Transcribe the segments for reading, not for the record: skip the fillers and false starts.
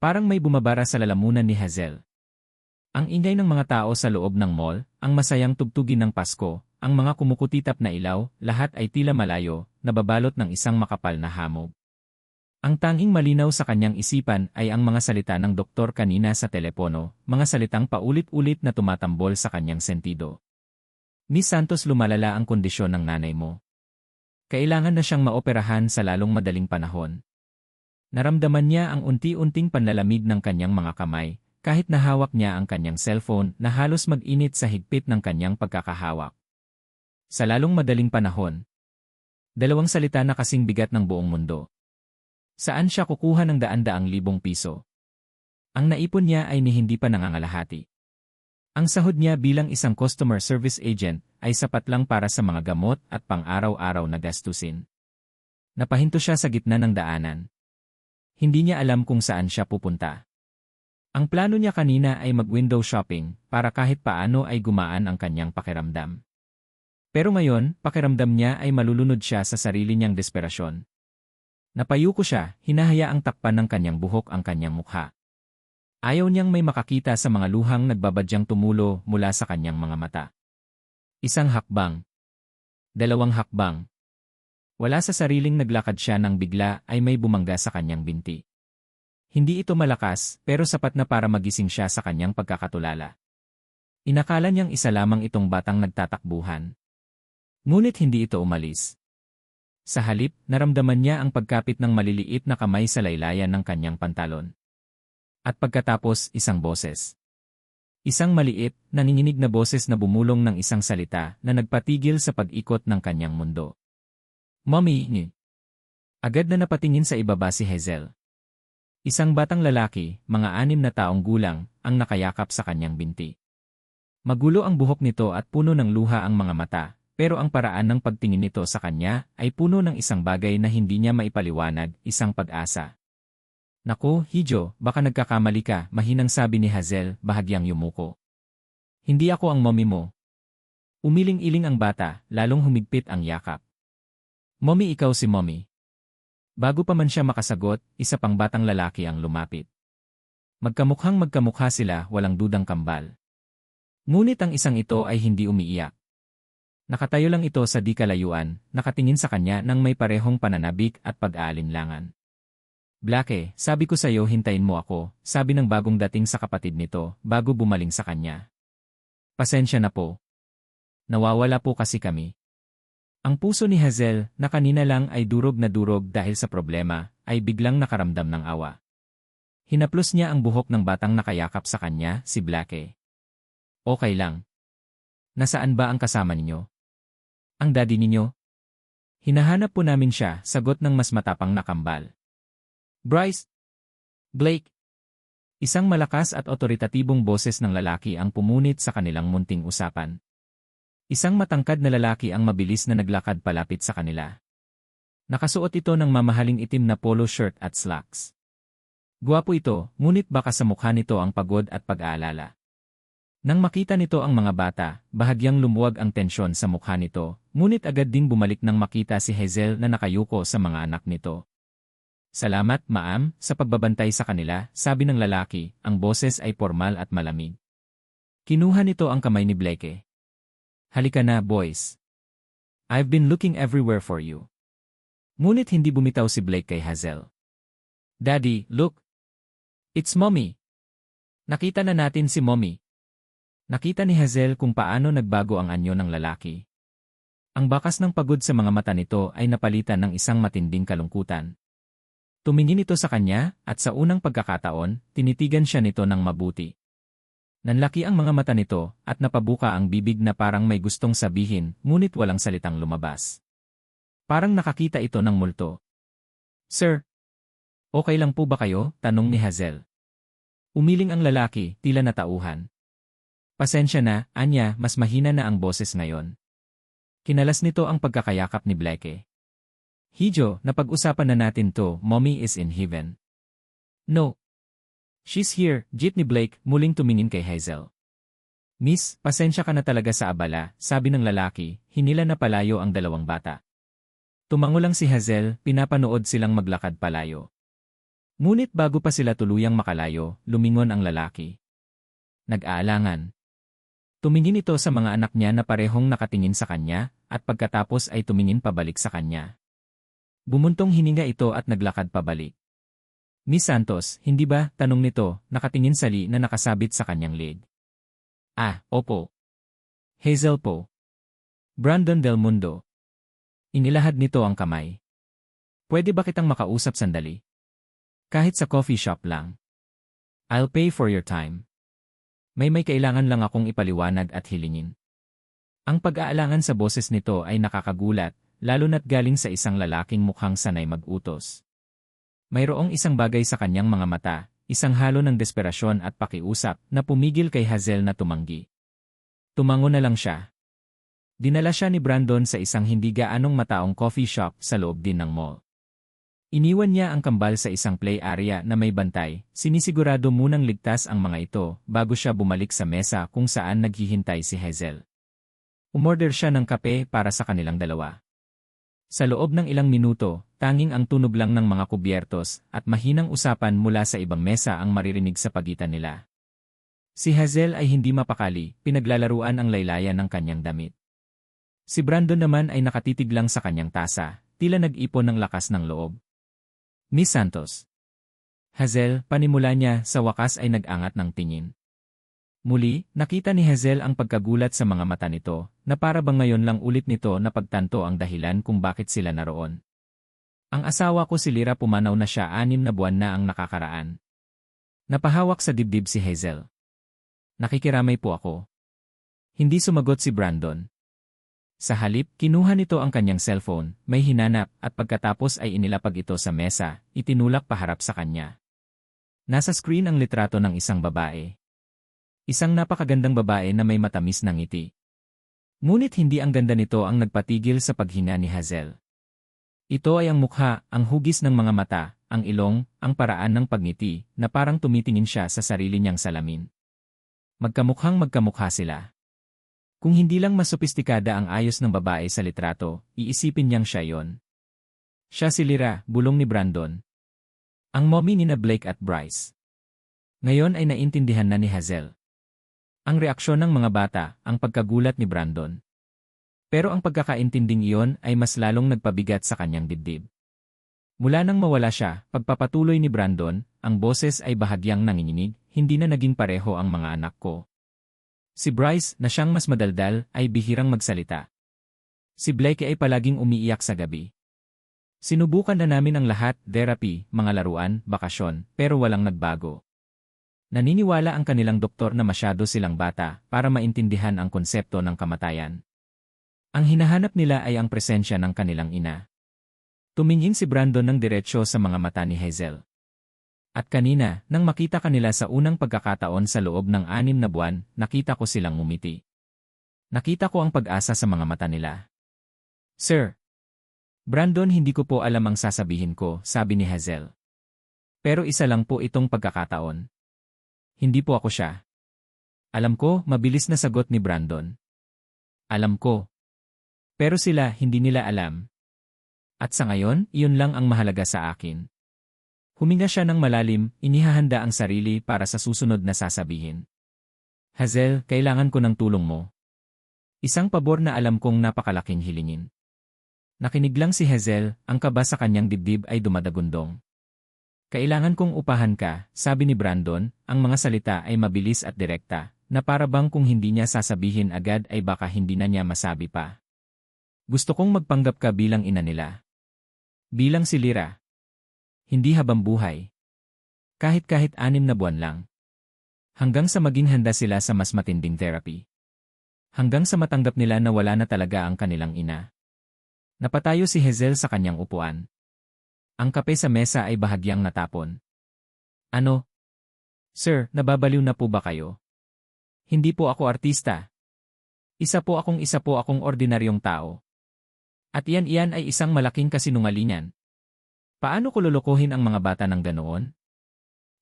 Parang may bumabara sa lalamunan ni Hazel. Ang ingay ng mga tao sa loob ng mall, ang masayang tugtugin ng Pasko, ang mga kumukutitap na ilaw, lahat ay tila malayo, nababalot ng isang makapal na hamog. Ang tanging malinaw sa kanyang isipan ay ang mga salita ng doktor kanina sa telepono, mga salitang paulit-ulit na tumatambol sa kanyang sentido. Miss Santos, lumalala ang kondisyon ng nanay mo. Kailangan na siyang maoperahan sa lalong madaling panahon. Naramdaman niya ang unti-unting panlalamig ng kanyang mga kamay, kahit nahawak niya ang kanyang cellphone na halos mag-init sa higpit ng kanyang pagkakahawak. Sa lalong madaling panahon. Dalawang salita na kasing bigat ng buong mundo. Saan siya kukuha ng daan-daang libong piso? Ang naipon niya ay ni hindi pa nangangalahati. Ang sahod niya bilang isang customer service agent ay sapat lang para sa mga gamot at pang-araw-araw na gastusin. Napahinto siya sa gitna ng daanan. Hindi niya alam kung saan siya pupunta. Ang plano niya kanina ay mag-window shopping para kahit paano ay gumaan ang kanyang pakiramdam. Pero ngayon, pakiramdam niya ay malulunod siya sa sarili niyang desperasyon. Napayuko siya, hinahayaang takpan ng kanyang buhok ang kanyang mukha. Ayaw niyang may makakita sa mga luhang nagbabadyang tumulo mula sa kanyang mga mata. Isang hakbang. Dalawang hakbang. Wala sa sariling naglakad siya nang bigla ay may bumangga sa kanyang binti. Hindi ito malakas pero sapat na para magising siya sa kanyang pagkakatulala. Inakala niyang isa lamang itong batang nagtatakbuhan. Ngunit hindi ito umalis. Sa halip, naramdaman niya ang pagkapit ng maliliit na kamay sa laylayan ng kanyang pantalon. At pagkatapos, isang boses. Isang maliit, nanginginig na boses na bumulong ng isang salita na nagpatigil sa pag-ikot ng kanyang mundo. Mommy, ni. Agad na napatingin sa ibaba si Hazel. Isang batang lalaki, mga 6 na taong gulang, ang nakayakap sa kanyang binti. Magulo ang buhok nito at puno ng luha ang mga mata, pero ang paraan ng pagtingin nito sa kanya ay puno ng isang bagay na hindi niya maipaliwanag, isang pag-asa. Naku, Hijo, baka nagkakamali ka, mahinang sabi ni Hazel, bahagyang yumuko. Hindi ako ang mommy mo. Umiling-iling ang bata, lalong humigpit ang yakap. Mommy, ikaw si mommy. Bago pa man siya makasagot, isa pang batang lalaki ang lumapit. Magkamukhang magkamukha sila, walang dudang kambal. Ngunit ang isang ito ay hindi umiiyak. Nakatayo lang ito sa di kalayuan, nakatingin sa kanya nang may parehong pananabik at pag-aalinlangan. Blake, sabi ko sa'yo hintayin mo ako, sabi ng bagong dating sa kapatid nito, bago bumaling sa kanya. Pasensya na po. Nawawala po kasi kami. Ang puso ni Hazel, na kanina lang ay durog na durog dahil sa problema, ay biglang nakaramdam ng awa. Hinaplos niya ang buhok ng batang nakayakap sa kanya, si Blake. Okay lang. Nasaan ba ang kasama ninyo? Ang daddy ninyo? Hinahanap po namin siya, sagot ng mas matapang na kambal. Bryce! Blake! Isang malakas at otoritatibong boses ng lalaki ang pumunit sa kanilang munting usapan. Isang matangkad na lalaki ang mabilis na naglakad palapit sa kanila. Nakasuot ito ng mamahaling itim na polo shirt at slacks. Gwapo ito, ngunit baka sa mukha nito ang pagod at pag-aalala. Nang makita nito ang mga bata, bahagyang lumuwag ang tensyon sa mukha nito, ngunit agad ding bumalik nang makita si Hazel na nakayuko sa mga anak nito. Salamat, ma'am, sa pagbabantay sa kanila, sabi ng lalaki, ang boses ay formal at malamig. Kinuha nito ang kamay ni Blake. Halika na, boys. I've been looking everywhere for you. Ngunit hindi bumitaw si Blake kay Hazel. Daddy, look. It's mommy. Nakita na natin si mommy. Nakita ni Hazel kung paano nagbago ang anyo ng lalaki. Ang bakas ng pagod sa mga mata nito ay napalitan ng isang matinding kalungkutan. Tumingin ito sa kanya, at sa unang pagkakataon, tinitigan siya nito ng mabuti. Nanlaki ang mga mata nito, at napabuka ang bibig na parang may gustong sabihin, ngunit walang salitang lumabas. Parang nakakita ito ng multo. Sir, okay lang po ba kayo? Tanong ni Hazel. Umiling ang lalaki, tila natauhan. Pasensya na, anya, mas mahina na ang boses ngayon. Kinalas nito ang pagkakayakap ni Blake. Hijo, napag-usapan na natin to, mommy is in heaven. No. She's here, jeet ni Blake, muling tumingin kay Hazel. Miss, pasensya ka na talaga sa abala, sabi ng lalaki, hinila na palayo ang dalawang bata. Tumango lang si Hazel, pinapanood silang maglakad palayo. Ngunit bago pa sila tuluyang makalayo, lumingon ang lalaki. Nag-aalangan. Tumingin ito sa mga anak niya na parehong nakatingin sa kanya, at pagkatapos ay tumingin pabalik sa kanya. Bumuntong hininga ito at naglakad pabalik. Miss Santos, hindi ba, tanong nito, nakatingin sa Lee na nakasabit sa kanyang leg. Ah, opo. Hazel po. Brandon Del Mundo. Inilahad nito ang kamay. Pwede ba kitang makausap sandali? Kahit sa coffee shop lang. I'll pay for your time. May kailangan lang akong ipaliwanag at hilingin. Ang pag-aalangan sa boses nito ay nakakagulat, lalo na't galing sa isang lalaking mukhang sanay mag-utos. Mayroong isang bagay sa kanyang mga mata, isang halo ng desperasyon at pakiusap na pumigil kay Hazel na tumanggi. Tumango na lang siya. Dinala siya ni Brandon sa isang hindi gaanong mataong coffee shop sa loob din ng mall. Iniwan niya ang kambal sa isang play area na may bantay, sinisigurado munang ligtas ang mga ito bago siya bumalik sa mesa kung saan naghihintay si Hazel. Umorder siya ng kape para sa kanilang dalawa. Sa loob ng ilang minuto, tanging ang tunog lang ng mga kubyertos at mahinang usapan mula sa ibang mesa ang maririnig sa pagitan nila. Si Hazel ay hindi mapakali, pinaglalaruan ang laylayan ng kanyang damit. Si Brandon naman ay nakatitig lang sa kanyang tasa, tila nag-ipon ng lakas ng loob. Miss Santos. Hazel, panimula niya sa wakas ay nag-angat ng tingin. Muli, nakita ni Hazel ang pagkagulat sa mga mata nito, na para bang ngayon lang ulit nito napagtanto ang dahilan kung bakit sila naroon. Ang asawa ko si Lyra pumanaw na siya 6 na buwan na ang nakakaraan. Napahawak sa dibdib si Hazel. Nakikiramay po ako. Hindi sumagot si Brandon. Sa halip, kinuha nito ang kanyang cellphone, may hinanap, at pagkatapos ay inilapag ito sa mesa, itinulak paharap sa kanya. Nasa screen ang litrato ng isang babae. Isang napakagandang babae na may matamis na ngiti. Ngunit hindi ang ganda nito ang nagpatigil sa paghinga ni Hazel. Ito ay ang mukha, ang hugis ng mga mata, ang ilong, ang paraan ng pagngiti, na parang tumitingin siya sa sarili niyang salamin. Magkamukhang magkamukha sila. Kung hindi lang mas sopistikada ang ayos ng babae sa litrato, iisipin niyang siya yon. Siya si Lyra, bulong ni Brandon. Ang mommy ni na Blake at Bryce. Ngayon ay naintindihan na ni Hazel. Ang reaksyon ng mga bata, ang pagkagulat ni Brandon. Pero ang pagkakaintinding iyon ay mas lalong nagpabigat sa kanyang dibdib. Mula nang mawala siya, pagpapatuloy ni Brandon, ang boses ay bahagyang nanginginig, hindi na naging pareho ang mga anak ko. Si Bryce, na siyang mas madaldal, ay bihirang magsalita. Si Blake ay palaging umiiyak sa gabi. Sinubukan na namin ang lahat, therapy, mga laruan, bakasyon, pero walang nagbago. Naniniwala ang kanilang doktor na masyado silang bata para maintindihan ang konsepto ng kamatayan. Ang hinahanap nila ay ang presensya ng kanilang ina. Tumingin si Brandon ng diretsyo sa mga mata ni Hazel. At kanina, nang makita kanila sa unang pagkakataon sa loob ng 6 na buwan, nakita ko silang ngumiti. Nakita ko ang pag-asa sa mga mata nila. Sir. Brandon, hindi ko po alam ang sasabihin ko, sabi ni Hazel. Pero isa lang po itong pagkakataon. Hindi po ako siya. Alam ko, mabilis na sagot ni Brandon. Alam ko. Pero sila, hindi nila alam. At sa ngayon, iyon lang ang mahalaga sa akin. Huminga siya ng malalim, inihahanda ang sarili para sa susunod na sasabihin. Hazel, kailangan ko ng tulong mo. Isang pabor na alam kong napakalaking hilingin. Nakinig lang si Hazel, ang kaba sa kanyang dibdib ay dumadagundong. Kailangan kong upahan ka, sabi ni Brandon, ang mga salita ay mabilis at direkta, na para bang kung hindi niya sasabihin agad ay baka hindi na niya masabi pa. Gusto kong magpanggap ka bilang ina nila. Bilang si Lyra. Hindi habang buhay. Kahit 6 na buwan lang. Hanggang sa maging handa sila sa mas matinding therapy. Hanggang sa matanggap nila na wala na talaga ang kanilang ina. Napatayo si Hazel sa kanyang upuan. Ang kape sa mesa ay bahagyang natapon. Ano? Sir, nababaliw na po ba kayo? Hindi po ako artista. Isa po akong ordinaryong tao. At iyan ay isang malaking kasinungalingan. Paano ko lolokohin ang mga bata ng ganoon?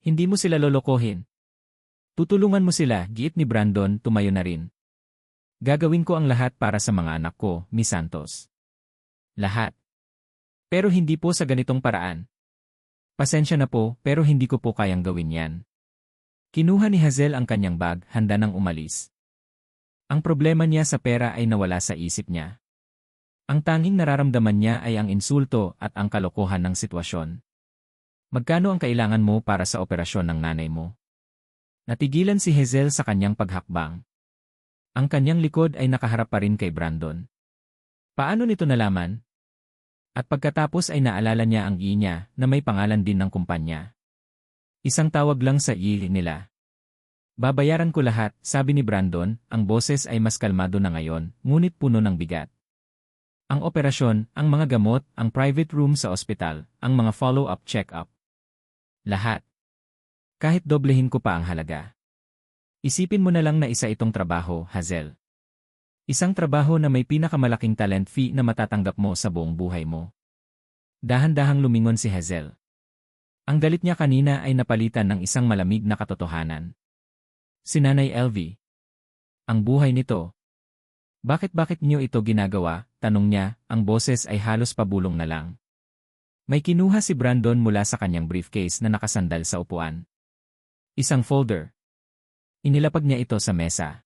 Hindi mo sila lolokohin. Tutulungan mo sila, giit ni Brandon, tumayo na rin. Gagawin ko ang lahat para sa mga anak ko, Miss Santos. Lahat. Pero hindi po sa ganitong paraan. Pasensya na po, pero hindi ko po kayang gawin yan. Kinuha ni Hazel ang kanyang bag, handa nang umalis. Ang problema niya sa pera ay nawala sa isip niya. Ang tanging nararamdaman niya ay ang insulto at ang kalokohan ng sitwasyon. Magkano ang kailangan mo para sa operasyon ng nanay mo? Natigilan si Hazel sa kanyang paghakbang. Ang kanyang likod ay nakaharap pa rin kay Brandon. Paano nito nalaman? At pagkatapos ay naalala niya ang niya na may pangalan din ng kumpanya. Isang tawag lang sa nila. Babayaran ko lahat, sabi ni Brandon, ang boses ay mas kalmado na ngayon, ngunit puno ng bigat. Ang operasyon, ang mga gamot, ang private room sa ospital, ang mga follow-up check-up. Lahat. Kahit doblehin ko pa ang halaga. Isipin mo na lang na isa itong trabaho, Hazel. Isang trabaho na may pinakamalaking talent fee na matatanggap mo sa buong buhay mo. Dahan-dahang lumingon si Hazel. Ang galit niya kanina ay napalitan ng isang malamig na katotohanan. Si Nanay LV. Ang buhay nito. Bakit niyo ito ginagawa? Tanong niya, ang boses ay halos pabulong na lang. May kinuha si Brandon mula sa kanyang briefcase na nakasandal sa upuan. Isang folder. Inilapag niya ito sa mesa.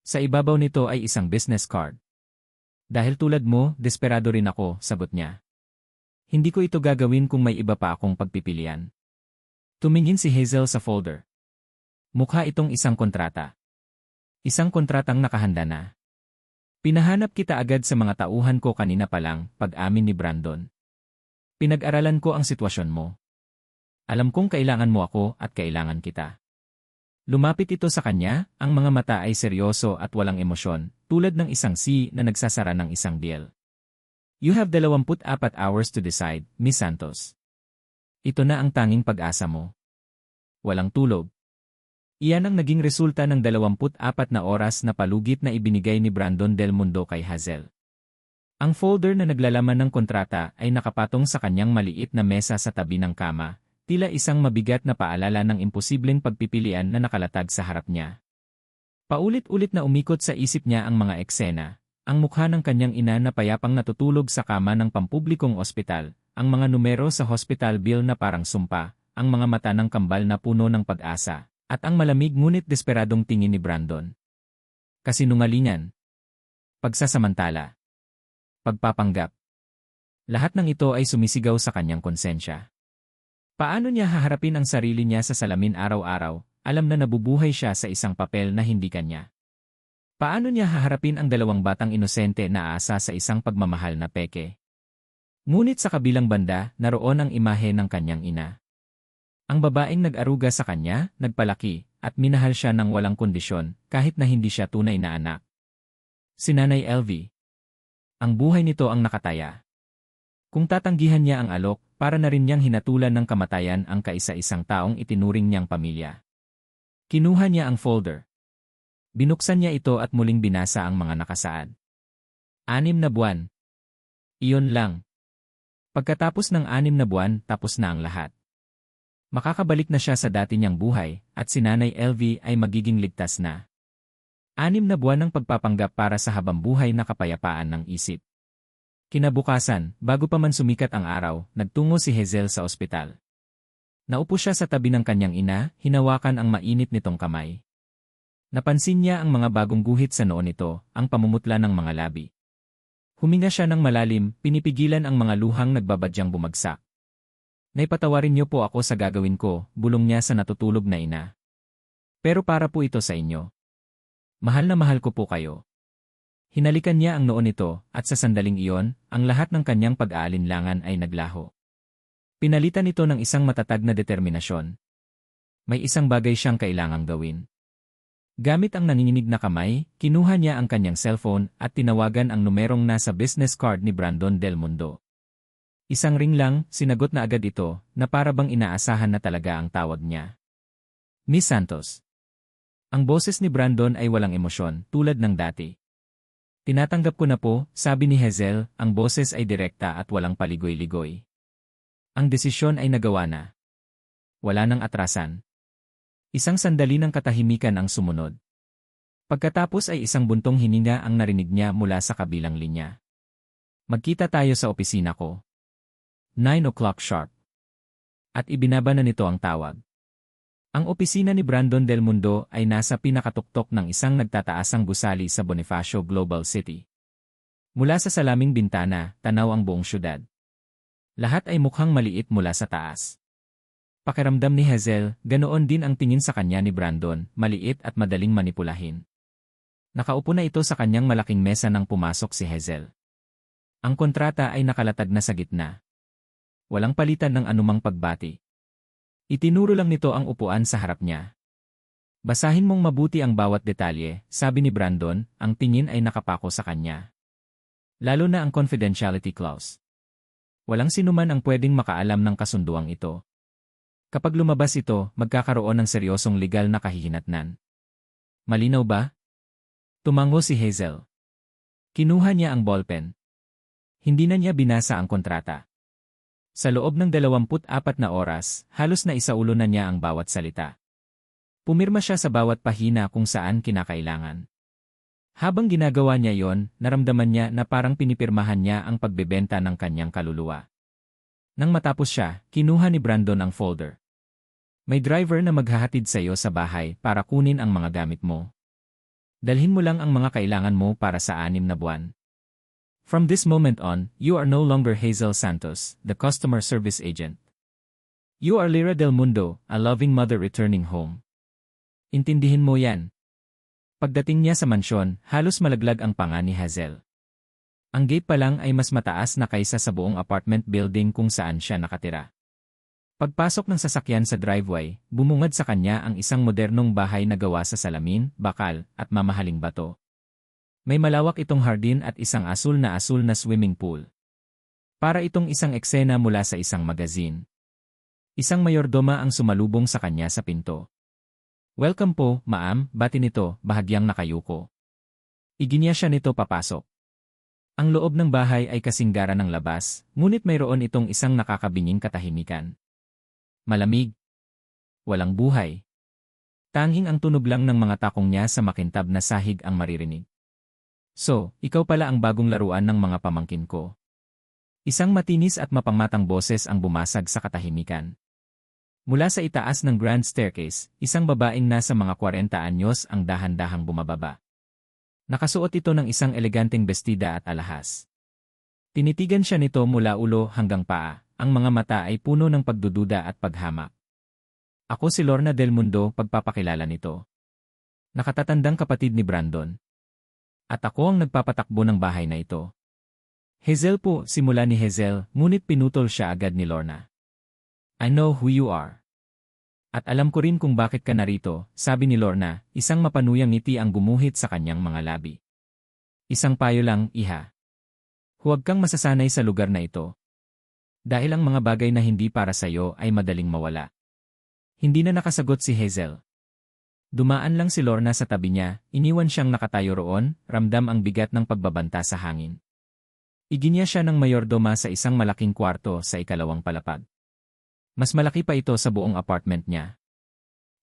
Sa ibabaw nito ay isang business card. Dahil tulad mo, desperado rin ako, sagot niya. Hindi ko ito gagawin kung may iba pa akong pagpipilian. Tumingin si Hazel sa folder. Mukha itong isang kontrata. Isang kontratang nakahanda na. Pinahanap kita agad sa mga tauhan ko kanina pa lang, pag-amin ni Brandon. Pinag-aralan ko ang sitwasyon mo. Alam kong kailangan mo ako at kailangan kita. Lumapit ito sa kanya, ang mga mata ay seryoso at walang emosyon, tulad ng isang C na nagsasara ng isang deal. You have 24 hours to decide, Miss Santos. Ito na ang tanging pag-asa mo. Walang tulog. Iyan ang naging resulta ng 24 na oras na palugit na ibinigay ni Brandon Del Mundo kay Hazel. Ang folder na naglalaman ng kontrata ay nakapatong sa kanyang maliit na mesa sa tabi ng kama, tila isang mabigat na paalala ng imposibleng pagpipilian na nakalatag sa harap niya. Paulit-ulit na umikot sa isip niya ang mga eksena, ang mukha ng kanyang ina na payapang natutulog sa kama ng pampublikong ospital, ang mga numero sa hospital bill na parang sumpa, ang mga mata ng kambal na puno ng pag-asa, at ang malamig ngunit desperadong tingin ni Brandon. Kasinungalingan. Pagsasamantala. Pagpapanggap. Lahat ng ito ay sumisigaw sa kanyang konsensya. Paano niya haharapin ang sarili niya sa salamin araw-araw, alam na nabubuhay siya sa isang papel na hindi kanya? Paano niya haharapin ang dalawang batang inosente na aasa sa isang pagmamahal na peke? Ngunit sa kabilang banda, naroon ang imahe ng kanyang ina. Ang babaeng nag-aruga sa kanya, nagpalaki, at minahal siya ng walang kondisyon, kahit na hindi siya tunay na anak. Si Nanay LV. Ang buhay nito ang nakataya. Kung tatanggihan niya ang alok, para na rin niyang hinatulan ng kamatayan ang kaisa-isang taong itinuring niyang pamilya. Kinuha niya ang folder. Binuksan niya ito at muling binasa ang mga nakasaad. 6 na buwan. Iyon lang. Pagkatapos ng 6 na buwan, tapos na ang lahat. Makakabalik na siya sa dati niyang buhay, at si Nanay LV ay magiging ligtas na. 6 na buwan ng pagpapanggap para sa habambuhay na kapayapaan ng isip. Kinabukasan, bago pa man sumikat ang araw, nagtungo si Hazel sa ospital. Naupo siya sa tabi ng kanyang ina, hinawakan ang mainit nitong kamay. Napansin niya ang mga bagong guhit sa noo nito, ang pamumutla ng mga labi. Huminga siya ng malalim, pinipigilan ang mga luhang nagbabadyang bumagsak. Naipatawarin niyo po ako sa gagawin ko, bulong niya sa natutulog na ina. Pero para po ito sa inyo. Mahal na mahal ko po kayo. Hinalikan niya ang noo nito, at sa sandaling iyon, ang lahat ng kanyang pag-aalinlangan ay naglaho. Pinalitan ito ng isang matatag na determinasyon. May isang bagay siyang kailangang gawin. Gamit ang nanginginig na kamay, kinuha niya ang kanyang cellphone at tinawagan ang numerong nasa business card ni Brandon Del Mundo. Isang ring lang, sinagot na agad ito, na para bang inaasahan na talaga ang tawag niya. Miss Santos. Ang boses ni Brandon ay walang emosyon, tulad ng dati. Tinatanggap ko na po, sabi ni Hazel, ang boses ay direkta at walang paligoy-ligoy. Ang desisyon ay nagawa na. Wala nang atrasan. Isang sandali ng katahimikan ang sumunod. Pagkatapos ay isang buntong hininga ang narinig niya mula sa kabilang linya. Magkita tayo sa opisina ko. 9 o'clock sharp. At ibinaba na nito ang tawag. Ang opisina ni Brandon Del Mundo ay nasa pinakatuktok ng isang nagtataasang gusali sa Bonifacio Global City. Mula sa salaming bintana, tanaw ang buong syudad. Lahat ay mukhang maliit mula sa taas. Pakiramdam ni Hazel, ganoon din ang tingin sa kanya ni Brandon, maliit at madaling manipulahin. Nakaupo na ito sa kanyang malaking mesa nang pumasok si Hazel. Ang kontrata ay nakalatag na sa gitna. Walang palitan ng anumang pagbati. Itinuro lang nito ang upuan sa harap niya. Basahin mong mabuti ang bawat detalye, sabi ni Brandon, ang tingin ay nakapako sa kanya. Lalo na ang confidentiality clause. Walang sinuman ang pwedeng makaalam ng kasunduang ito. Kapag lumabas ito, magkakaroon ng seryosong legal na kahihinatnan. Malinaw ba? Tumango si Hazel. Kinuha niya ang ballpen. Hindi na niya binasa ang kontrata. Sa loob ng 24 na oras, halos na isaulo na niya ang bawat salita. Pumirma siya sa bawat pahina kung saan kinakailangan. Habang ginagawa niya yon, naramdaman niya na parang pinipirmahan niya ang pagbebenta ng kanyang kaluluwa. Nang matapos siya, kinuha ni Brandon ang folder. May driver na maghahatid sa iyo sa bahay para kunin ang mga gamit mo. Dalhin mo lang ang mga kailangan mo para sa 6 na buwan. From this moment on, you are no longer Hazel Santos, the customer service agent. You are Lyra Del Mundo, a loving mother returning home. Intindihin mo yan. Pagdating niya sa mansyon, halos malaglag ang panga ni Hazel. Ang gate pa lang ay mas mataas na kaysa sa buong apartment building kung saan siya nakatira. Pagpasok ng sasakyan sa driveway, bumungad sa kanya ang isang modernong bahay na gawa sa salamin, bakal, at mamahaling bato. May malawak itong hardin at isang asul na swimming pool. Para itong isang eksena mula sa isang magazine. Isang mayordoma ang sumalubong sa kanya sa pinto. Welcome po, ma'am, bati nito, bahagyang nakayuko. Iginiya siya nito papasok. Ang loob ng bahay ay kasing gara ng labas, ngunit mayroon itong isang nakakabinging katahimikan. Malamig. Walang buhay. Tanging ang tunog lang ng mga takong niya sa makintab na sahig ang maririnig. So, ikaw pala ang bagong laruan ng mga pamangkin ko. Isang matinis at mapangmatang boses ang bumasag sa katahimikan. Mula sa itaas ng grand staircase, isang babaeng nasa mga 40 anyos ang dahan-dahang bumababa. Nakasuot ito ng isang eleganteng bestida at alahas. Tinitigan siya nito mula ulo hanggang paa, ang mga mata ay puno ng pagdududa at paghamak. Ako si Lorna Del Mundo, pagpapakilala nito. Nakatatandang kapatid ni Brandon. At ako ang nagpapatakbo ng bahay na ito. Hazel po, simula ni Hazel, ngunit pinutol siya agad ni Lorna. I know who you are. At alam ko rin kung bakit ka narito, sabi ni Lorna, isang mapanuyang ngiti ang gumuhit sa kanyang mga labi. Isang payo lang, iha. Huwag kang masasanay sa lugar na ito. Dahil ang mga bagay na hindi para sa iyo ay madaling mawala. Hindi na nakasagot si Hazel. Dumaan lang si Lorna sa tabi niya, iniwan siyang nakatayo roon, ramdam ang bigat ng pagbabanta sa hangin. Iginiya siya ng mayordoma sa isang malaking kwarto sa ikalawang palapag. Mas malaki pa ito sa buong apartment niya.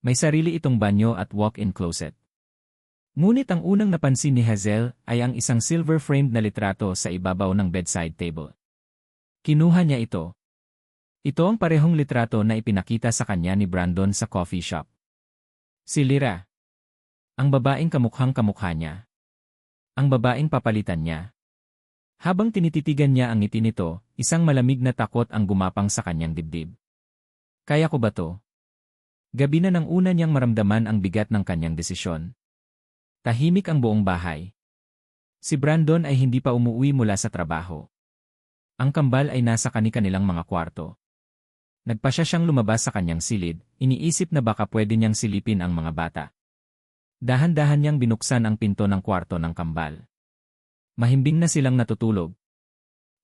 May sarili itong banyo at walk-in closet. Ngunit ang unang napansin ni Hazel ay ang isang silver-framed na litrato sa ibabaw ng bedside table. Kinuha niya ito. Ito ang parehong litrato na ipinakita sa kanya ni Brandon sa coffee shop. Si Lyra. Ang babaeng kamukhang-kamukha niya. Ang babaeng papalitan niya. Habang tinititigan niya ang ngiti nito, isang malamig na takot ang gumapang sa kanyang dibdib. Kaya ko ba to? Gabi na nang una niyang maramdaman ang bigat ng kanyang desisyon. Tahimik ang buong bahay. Si Brandon ay hindi pa umuwi mula sa trabaho. Ang kambal ay nasa kani-kanilang mga kwarto. Nagpasya siyang lumabas sa kanyang silid, iniisip na baka pwede niyang silipin ang mga bata. Dahan-dahan niyang binuksan ang pinto ng kwarto ng kambal. Mahimbing na silang natutulog.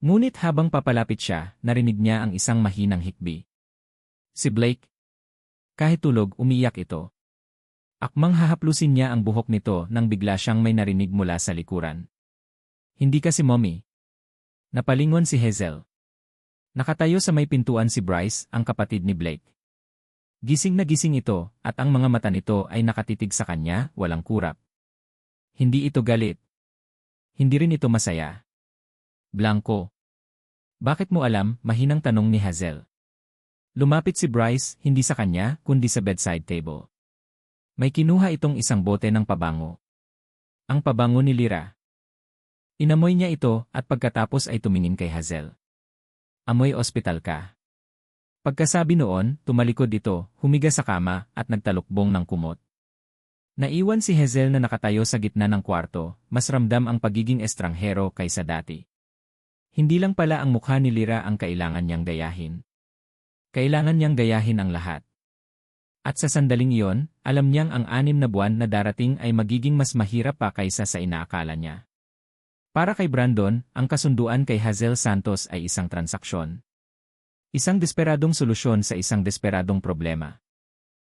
Ngunit habang papalapit siya, narinig niya ang isang mahinang hikbi. Si Blake. Kahit tulog, umiyak ito. Akmang hahaplusin niya ang buhok nito nang bigla siyang may narinig mula sa likuran. Hindi ka si Mommy. Napalingon si Hazel. Nakatayo sa may pintuan si Bryce, ang kapatid ni Blake. Gising na gising ito, at ang mga mata nito ay nakatitig sa kanya, walang kurap. Hindi ito galit. Hindi rin ito masaya. Blanco. Bakit mo alam? Mahinang tanong ni Hazel. Lumapit si Bryce, hindi sa kanya, kundi sa bedside table. May kinuha itong isang bote ng pabango. Ang pabango ni Lyra. Inamoy niya ito at pagkatapos ay tumingin kay Hazel. Amoy ospital ka. Pagkasabi noon, tumalikod ito, humiga sa kama at nagtalukbong ng kumot. Naiwan si Hazel na nakatayo sa gitna ng kwarto, mas ramdam ang pagiging estranghero kaysa dati. Hindi lang pala ang mukha ni Lyra ang kailangan niyang gayahin. Kailangan niyang gayahin ang lahat. At sa sandaling iyon, alam niyang ang 6 na buwan na darating ay magiging mas mahirap pa kaysa sa inaakala niya. Para kay Brandon, ang kasunduan kay Hazel Santos ay isang transaksyon. Isang desperadong solusyon sa isang desperadong problema.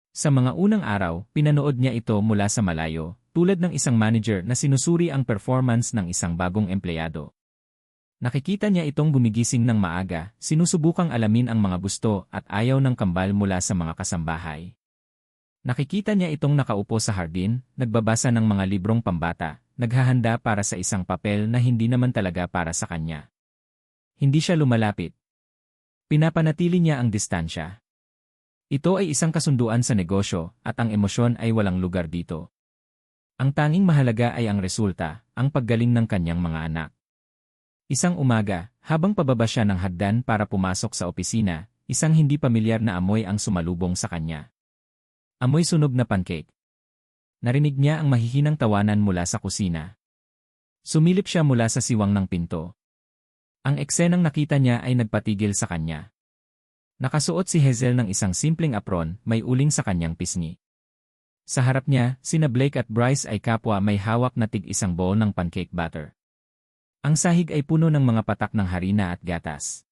Sa mga unang araw, pinanood niya ito mula sa malayo, tulad ng isang manager na sinusuri ang performance ng isang bagong empleyado. Nakikita niya itong gumigising ng maaga, sinusubukang alamin ang mga gusto at ayaw ng kambal mula sa mga kasambahay. Nakikita niya itong nakaupo sa hardin, nagbabasa ng mga librong pambata, naghahanda para sa isang papel na hindi naman talaga para sa kanya. Hindi siya lumalapit. Pinapanatili niya ang distansya. Ito ay isang kasunduan sa negosyo at ang emosyon ay walang lugar dito. Ang tanging mahalaga ay ang resulta, ang paggaling ng kanyang mga anak. Isang umaga, habang pababa siya ng hagdan para pumasok sa opisina, isang hindi pamilyar na amoy ang sumalubong sa kanya. Amoy sunog na pancake. Narinig niya ang mahihinang tawanan mula sa kusina. Sumilip siya mula sa siwang ng pinto. Ang eksenang nakita niya ay nagpatigil sa kanya. Nakasuot si Hazel ng isang simpleng apron, may uling sa kanyang pisngi. Sa harap niya, sina Blake at Bryce ay kapwa may hawak na tig-isang bowl ng pancake batter. Ang sahig ay puno ng mga patak ng harina at gatas.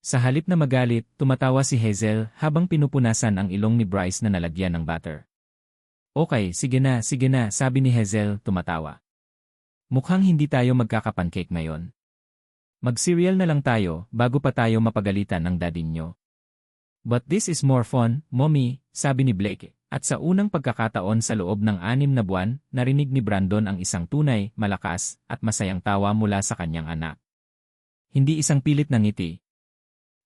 Sa halip na magalit, tumatawa si Hazel habang pinupunasan ang ilong ni Bryce na nalagyan ng butter. Okay, sige na, sabi ni Hazel, tumatawa. Mukhang hindi tayo magkakapancake ngayon. Mag-cereal na lang tayo bago pa tayo mapagalitan ng daddy nyo. But this is more fun, mommy, sabi ni Blake. At sa unang pagkakataon sa loob ng 6 na buwan, narinig ni Brandon ang isang tunay, malakas, at masayang tawa mula sa kanyang anak. Hindi isang pilit na ngiti.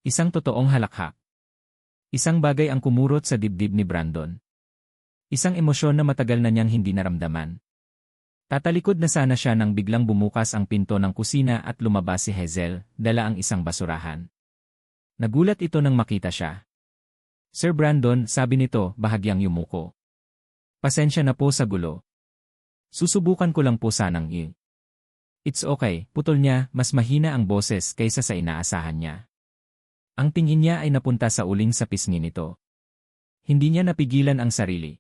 Isang totoong halakhak. Isang bagay ang kumurot sa dibdib ni Brandon. Isang emosyon na matagal na niyang hindi naramdaman. Tatalikod na sana siya nang biglang bumukas ang pinto ng kusina at lumabas si Hazel, dala ang isang basurahan. Nagulat ito nang makita siya. Sir Brandon, sabi nito, bahagyang yumuko. Pasensya na po sa gulo. Susubukan ko lang po sanang It's okay, putol niya, mas mahina ang boses kaysa sa inaasahan niya. Ang tingin niya ay napunta sa uling sa pisngi nito. Hindi niya napigilan ang sarili.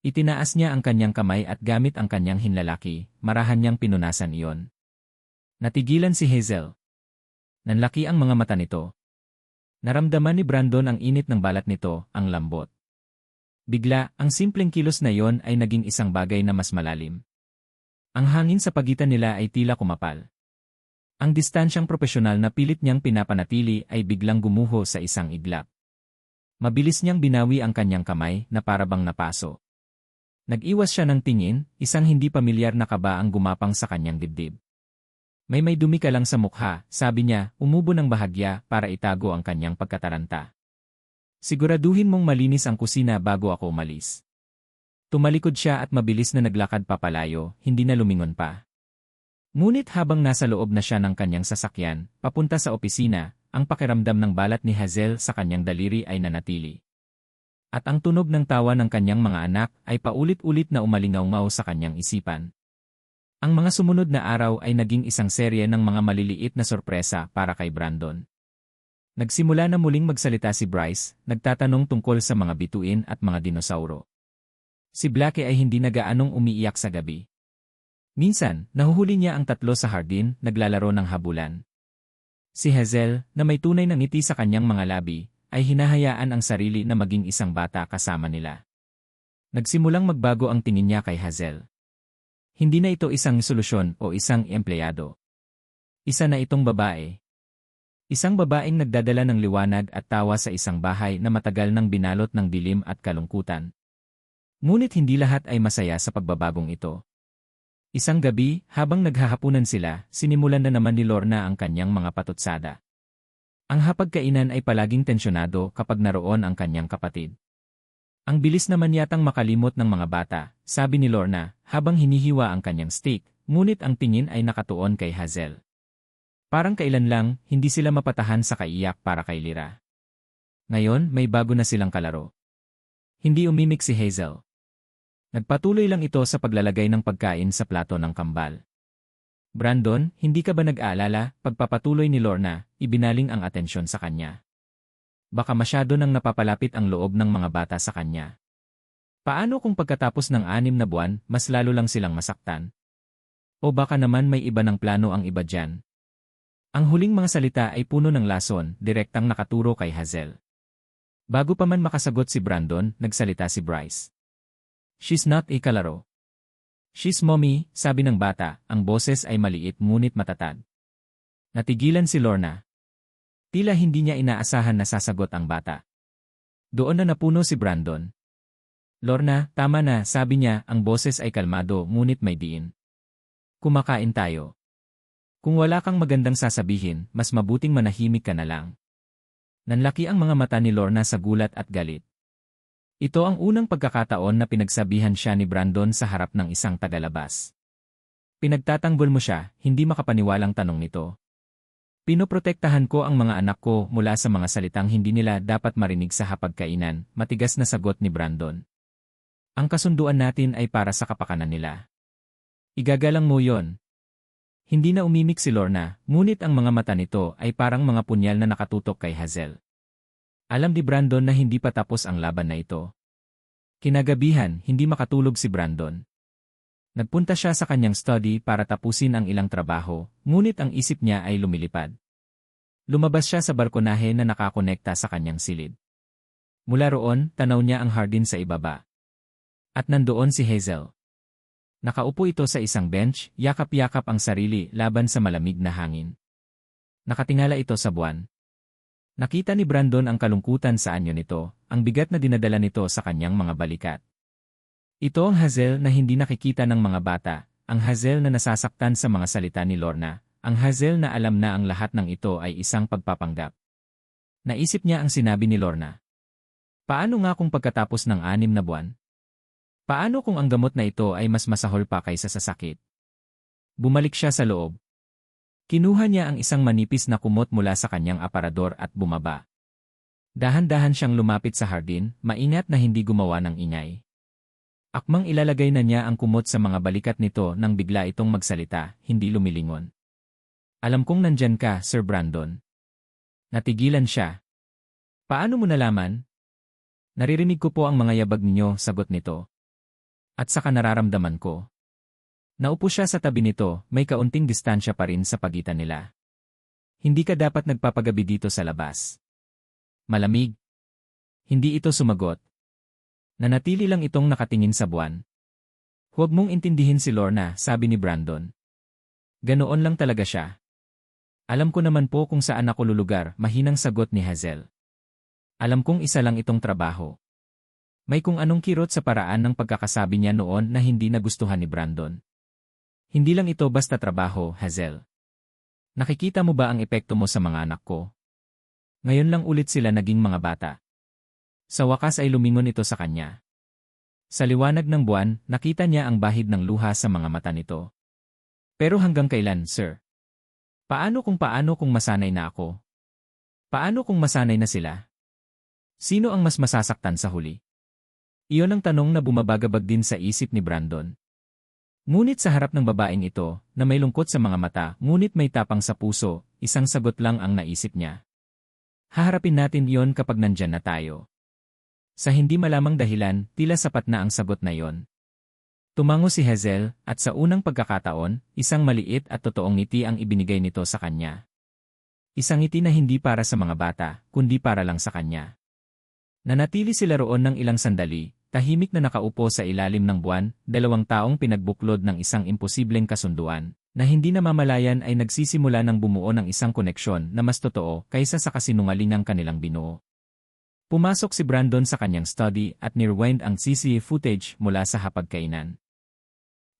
Itinaas niya ang kanyang kamay at gamit ang kanyang hinlalaki, marahan niyang pinunasan iyon. Natigilan si Hazel. Nanlaki ang mga mata nito. Naramdaman ni Brandon ang init ng balat nito, ang lambot. Bigla, ang simpleng kilos na iyon ay naging isang bagay na mas malalim. Ang hangin sa pagitan nila ay tila kumapal. Ang distansyang propesyonal na pilit niyang pinapanatili ay biglang gumuho sa isang iglap. Mabilis niyang binawi ang kanyang kamay na parabang napaso. Nag-iwas siya ng tingin, isang hindi pamilyar na kaba ang gumapang sa kanyang dibdib. May dumi ka lang sa mukha, sabi niya, umubo ng bahagya para itago ang kanyang pagkataranta. Siguraduhin mong malinis ang kusina bago ako umalis. Tumalikod siya at mabilis na naglakad papalayo, hindi na lumingon pa. Ngunit habang nasa loob na siya ng kanyang sasakyan, papunta sa opisina, ang pakiramdam ng balat ni Hazel sa kanyang daliri ay nanatili. At ang tunog ng tawa ng kanyang mga anak ay paulit-ulit na umalingaw-ngaw sa kanyang isipan. Ang mga sumunod na araw ay naging isang serye ng mga maliliit na sorpresa para kay Brandon. Nagsimula na muling magsalita si Bryce, nagtatanong tungkol sa mga bituin at mga dinosauro. Si Blake ay hindi na gaanong umiiyak sa gabi. Minsan, nahuhuli niya ang 3 sa hardin, naglalaro ng habulan. Si Hazel, na may tunay na ngiti sa kanyang mga labi, ay hinahayaan ang sarili na maging isang bata kasama nila. Nagsimulang magbago ang tingin niya kay Hazel. Hindi na ito isang solusyon o isang empleyado. Isa na itong babae. Isang babaeng nagdadala ng liwanag at tawa sa isang bahay na matagal nang binalot ng dilim at kalungkutan. Ngunit hindi lahat ay masaya sa pagbabagong ito. Isang gabi, habang naghahapunan sila, sinimulan na naman ni Lorna ang kanyang mga patutsada. Ang hapagkainan ay palaging tensyonado kapag naroon ang kanyang kapatid. Ang bilis naman yatang makalimot ng mga bata, sabi ni Lorna, habang hinihiwa ang kanyang steak, ngunit ang tingin ay nakatuon kay Hazel. Parang kailan lang, hindi sila mapatahan sa kaiyak para kay Lyra. Ngayon, may bago na silang kalaro. Hindi umimik si Hazel. Nagpatuloy lang ito sa paglalagay ng pagkain sa plato ng kambal. Brandon, hindi ka ba nag-aalala, pagpapatuloy ni Lorna, ibinaling ang atensyon sa kanya. Baka masyado nang napapalapit ang loob ng mga bata sa kanya. Paano kung pagkatapos ng 6 na buwan, mas lalo lang silang masaktan? O baka naman may iba ng plano ang iba dyan? Ang huling mga salita ay puno ng lason, direktang nakaturo kay Hazel. Bago pa man makasagot si Brandon, nagsalita si Bryce. She's not a kalaro. She's mommy, sabi ng bata, ang boses ay maliit ngunit matatag. Natigilan si Lorna. Tila hindi niya inaasahan na sasagot ang bata. Doon na napuno si Brandon. Lorna, tama na, sabi niya, ang boses ay kalmado ngunit may diin. Kumakain tayo. Kung wala kang magandang sasabihin, mas mabuting manahimik ka na lang. Nanlaki ang mga mata ni Lorna sa gulat at galit. Ito ang unang pagkakataon na pinagsabihan siya ni Brandon sa harap ng isang tagalabas. Pinagtatanggol mo siya, hindi makapaniwalang tanong nito. Pinoprotektahan ko ang mga anak ko mula sa mga salitang hindi nila dapat marinig sa hapagkainan, matigas na sagot ni Brandon. Ang kasunduan natin ay para sa kapakanan nila. Igagalang mo yon. Hindi na umimik si Lorna, ngunit ang mga mata nito ay parang mga punyal na nakatutok kay Hazel. Alam ni Brandon na hindi pa tapos ang laban na ito. Kinagabihan, hindi makatulog si Brandon. Nagpunta siya sa kanyang study para tapusin ang ilang trabaho, ngunit ang isip niya ay lumilipad. Lumabas siya sa balkonahe na nakakonekta sa kanyang silid. Mula roon, tanaw niya ang hardin sa ibaba. At nandoon si Hazel. Nakaupo ito sa isang bench, yakap-yakap ang sarili laban sa malamig na hangin. Nakatingala ito sa buwan. Nakita ni Brandon ang kalungkutan sa anyo nito, ang bigat na dinadala nito sa kanyang mga balikat. Ito ang Hazel na hindi nakikita ng mga bata, ang Hazel na nasasaktan sa mga salita ni Lorna, ang Hazel na alam na ang lahat ng ito ay isang pagpapanggap. Naisip niya ang sinabi ni Lorna. Paano nga kung pagkatapos ng 6 na buwan? Paano kung ang gamot na ito ay mas masahol pa kaysa sa sakit? Bumalik siya sa loob. Kinuha niya ang isang manipis na kumot mula sa kanyang aparador at bumaba. Dahan-dahan siyang lumapit sa hardin, maingat na hindi gumawa ng ingay. Akmang ilalagay na niya ang kumot sa mga balikat nito nang bigla itong magsalita, hindi lumilingon. Alam kong nandyan ka, Sir Brandon. Natigilan siya. Paano mo nalaman? Naririnig ko po ang mga yabag ninyo, sagot nito. At saka nararamdaman ko. Naupo siya sa tabi nito, may kaunting distansya pa rin sa pagitan nila. Hindi ka dapat nagpapagabi dito sa labas. Malamig. Hindi ito sumagot. Nanatili lang itong nakatingin sa buwan. Huwag mong intindihin si Lorna, sabi ni Brandon. Ganoon lang talaga siya. Alam ko naman po kung saan ako lulugar, mahinang sagot ni Hazel. Alam kong isa lang itong trabaho. May kung anong kirot sa paraan ng pagkakasabi niya noon na hindi nagustuhan ni Brandon. Hindi lang ito basta trabaho, Hazel. Nakikita mo ba ang epekto mo sa mga anak ko? Ngayon lang ulit sila naging mga bata. Sa wakas ay lumingon ito sa kanya. Sa liwanag ng buwan, nakita niya ang bahid ng luha sa mga mata nito. Pero hanggang kailan, sir? Paano kung masanay na ako? Paano kung masanay na sila? Sino ang mas masasaktan sa huli? Iyon ang tanong na bumabagabag din sa isip ni Brandon. Ngunit sa harap ng babaeng ito, na may lungkot sa mga mata, ngunit may tapang sa puso, isang sagot lang ang naisip niya. Haharapin natin iyon kapag nandyan na tayo. Sa hindi malamang dahilan, tila sapat na ang sagot na iyon. Tumango si Hazel, at sa unang pagkakataon, isang maliit at totoong ngiti ang ibinigay nito sa kanya. Isang ngiti na hindi para sa mga bata, kundi para lang sa kanya. Nanatili sila roon ng ilang sandali, tahimik na nakaupo sa ilalim ng buwan, 2 taong pinagbuklod ng isang imposibleng kasunduan, na hindi namamalayan ay nagsisimula ng bumuo ng isang koneksyon na mas totoo kaysa sa kasinungalingang kanilang binuo. Pumasok si Brandon sa kanyang study at nirwind ang CCTV footage mula sa hapagkainan.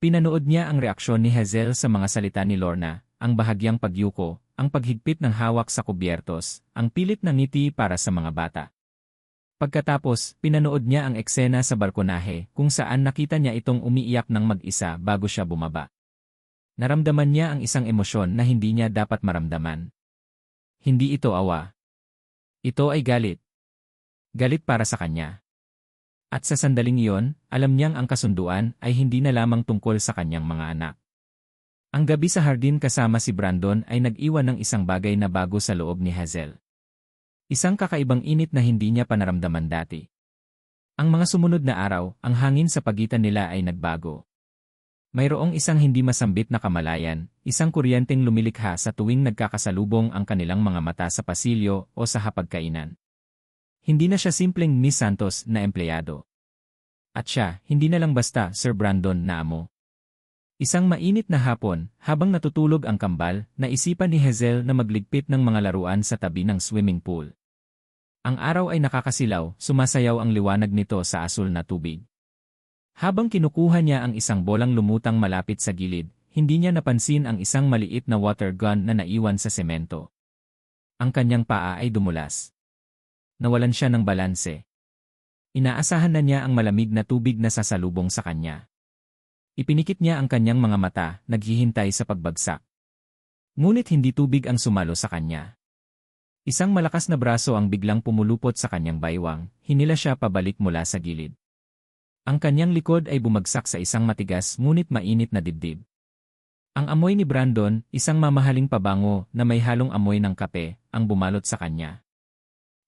Pinanood niya ang reaksyon ni Hazel sa mga salita ni Lorna, ang bahagyang pagyuko, ang paghigpit ng hawak sa kubyertos, ang pilit na ngiti para sa mga bata. Pagkatapos, pinanood niya ang eksena sa balkonahe kung saan nakita niya itong umiiyak ng mag-isa bago siya bumaba. Naramdaman niya ang isang emosyon na hindi niya dapat maramdaman. Hindi ito awa. Ito ay galit. Galit para sa kanya. At sa sandaling iyon, alam niyang ang kasunduan ay hindi na lamang tungkol sa kanyang mga anak. Ang gabi sa hardin kasama si Brandon ay nag-iwan ng isang bagay na bago sa loob ni Hazel. Isang kakaibang init na hindi niya panaramdaman dati. Ang mga sumunod na araw, ang hangin sa pagitan nila ay nagbago. Mayroong isang hindi masambit na kamalayan, isang kuryenteng lumilikha sa tuwing nagkakasalubong ang kanilang mga mata sa pasilyo o sa hapagkainan. Hindi na siya simpleng Miss Santos na empleyado. At siya, hindi na lang basta Sir Brandon na amo. Isang mainit na hapon, habang natutulog ang kambal, naisipan ni Hazel na magligpit ng mga laruan sa tabi ng swimming pool. Ang araw ay nakakasilaw, sumasayaw ang liwanag nito sa asul na tubig. Habang kinukuha niya ang isang bolang lumutang malapit sa gilid, hindi niya napansin ang isang maliit na water gun na naiwan sa semento. Ang kanyang paa ay dumulas. Nawalan siya ng balanse. Inaasahan na niya ang malamig na tubig na sasalubong sa kanya. Ipinikit niya ang kanyang mga mata, naghihintay sa pagbagsak. Ngunit hindi tubig ang sumalo sa kanya. Isang malakas na braso ang biglang pumulupot sa kanyang baywang, hinila siya pabalik mula sa gilid. Ang kanyang likod ay bumagsak sa isang matigas ngunit mainit na dibdib. Ang amoy ni Brandon, isang mamahaling pabango na may halong amoy ng kape, ang bumalot sa kanya.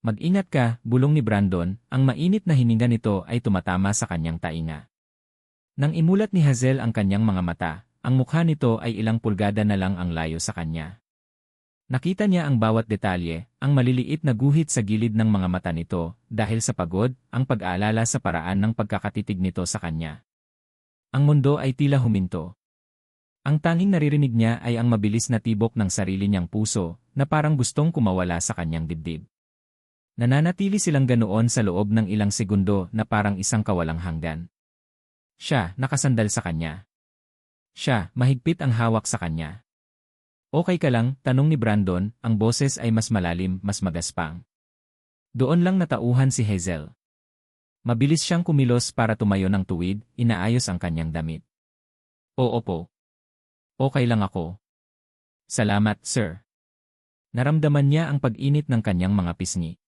Mag-ingat ka, bulong ni Brandon, ang mainit na hininga nito ay tumatama sa kanyang tainga. Nang imulat ni Hazel ang kanyang mga mata, ang mukha nito ay ilang pulgada na lang ang layo sa kanya. Nakita niya ang bawat detalye, ang maliliit na guhit sa gilid ng mga mata nito, dahil sa pagod, ang pag-aalala sa paraan ng pagkakatitig nito sa kanya. Ang mundo ay tila huminto. Ang tanging naririnig niya ay ang mabilis na tibok ng sarili niyang puso, na parang gustong kumawala sa kanyang dibdib. Nananatili silang ganoon sa loob ng ilang segundo na parang isang kawalang hanggan. Siya, nakasandal sa kanya. Siya, mahigpit ang hawak sa kanya. Okay ka lang, tanong ni Brandon, ang boses ay mas malalim, mas magaspang. Doon lang natauhan si Hazel. Mabilis siyang kumilos para tumayo ng tuwid, inaayos ang kanyang damit. Oo po. Okay lang ako. Salamat, sir. Naramdaman niya ang pag-init ng kanyang mga pisngi.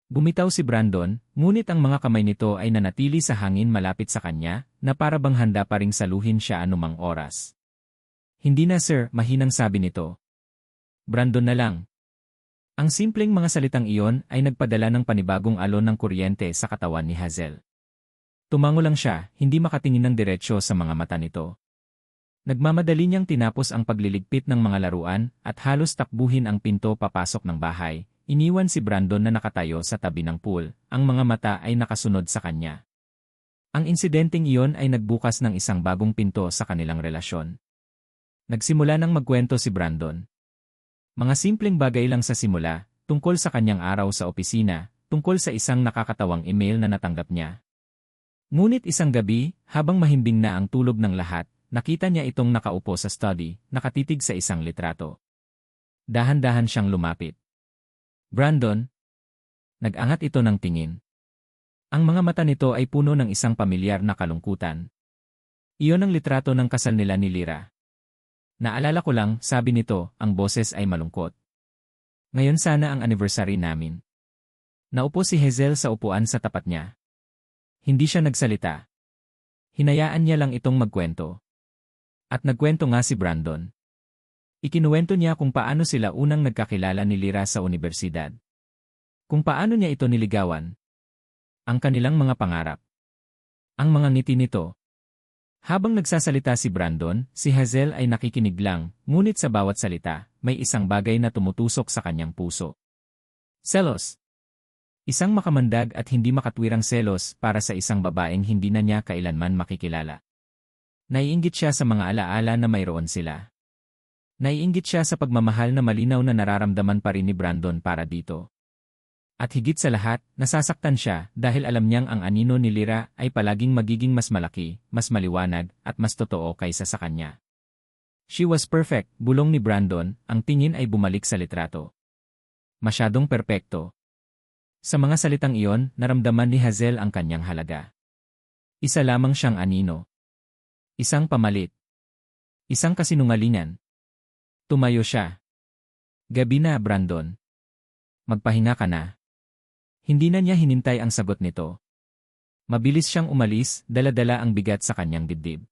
Bumitaw si Brandon, ngunit ang mga kamay nito ay nanatili sa hangin malapit sa kanya, na para bang handa pa ring saluhin siya anumang oras. Hindi na sir, mahinang sabi nito. Brandon na lang. Ang simpleng mga salitang iyon ay nagpadala ng panibagong alon ng kuryente sa katawan ni Hazel. Tumango lang siya, hindi makatingin ng diretsyo sa mga mata nito. Nagmamadali niyang tinapos ang pagliligpit ng mga laruan at halos takbuhin ang pinto papasok ng bahay. Iniwan si Brandon na nakatayo sa tabi ng pool, ang mga mata ay nakasunod sa kanya. Ang insidenteng iyon ay nagbukas ng isang bagong pinto sa kanilang relasyon. Nagsimula nang magkwento si Brandon. Mga simpleng bagay lang sa simula, tungkol sa kanyang araw sa opisina, tungkol sa isang nakakatawang email na natanggap niya. Ngunit isang gabi, habang mahimbing na ang tulog ng lahat, nakita niya itong nakaupo sa study, nakatitig sa isang litrato. Dahan-dahan siyang lumapit. Brandon. Nag-angat ito ng tingin. Ang mga mata nito ay puno ng isang pamilyar na kalungkutan. Iyon ang litrato ng kasal nila ni Lyra. Naalala ko lang, sabi nito, ang boses ay malungkot. Ngayon sana ang anniversary namin. Naupo si Hazel sa upuan sa tapat niya. Hindi siya nagsalita. Hinayaan niya lang itong magkwento. At nagkwento nga si Brandon. Ikinuwento niya kung paano sila unang nagkakilala ni Lyra sa unibersidad. Kung paano niya ito niligawan. Ang kanilang mga pangarap. Ang mga ngiti nito. Habang nagsasalita si Brandon, si Hazel ay nakikinig lang, ngunit sa bawat salita, may isang bagay na tumutusok sa kanyang puso. Selos. Isang makamandag at hindi makatwirang selos para sa isang babaeng hindi na niya kailanman makikilala. Naiinggit siya sa mga alaala na mayroon sila. Naiinggit siya sa pagmamahal na malinaw na nararamdaman pa rin ni Brandon para dito. At higit sa lahat, nasasaktan siya dahil alam niyang ang anino ni Lyra ay palaging magiging mas malaki, mas maliwanag, at mas totoo kaysa sa kanya. She was perfect, bulong ni Brandon, ang tingin ay bumalik sa litrato. Masyadong perpekto. Sa mga salitang iyon, naramdaman ni Hazel ang kanyang halaga. Isa lamang siyang anino. Isang pamalit. Isang kasinungalingan. Tumayo siya. Gabi na, Brandon. Magpahinga ka na. Hindi na niya hinintay ang sagot nito. Mabilis siyang umalis, dala-dala ang bigat sa kanyang dibdib.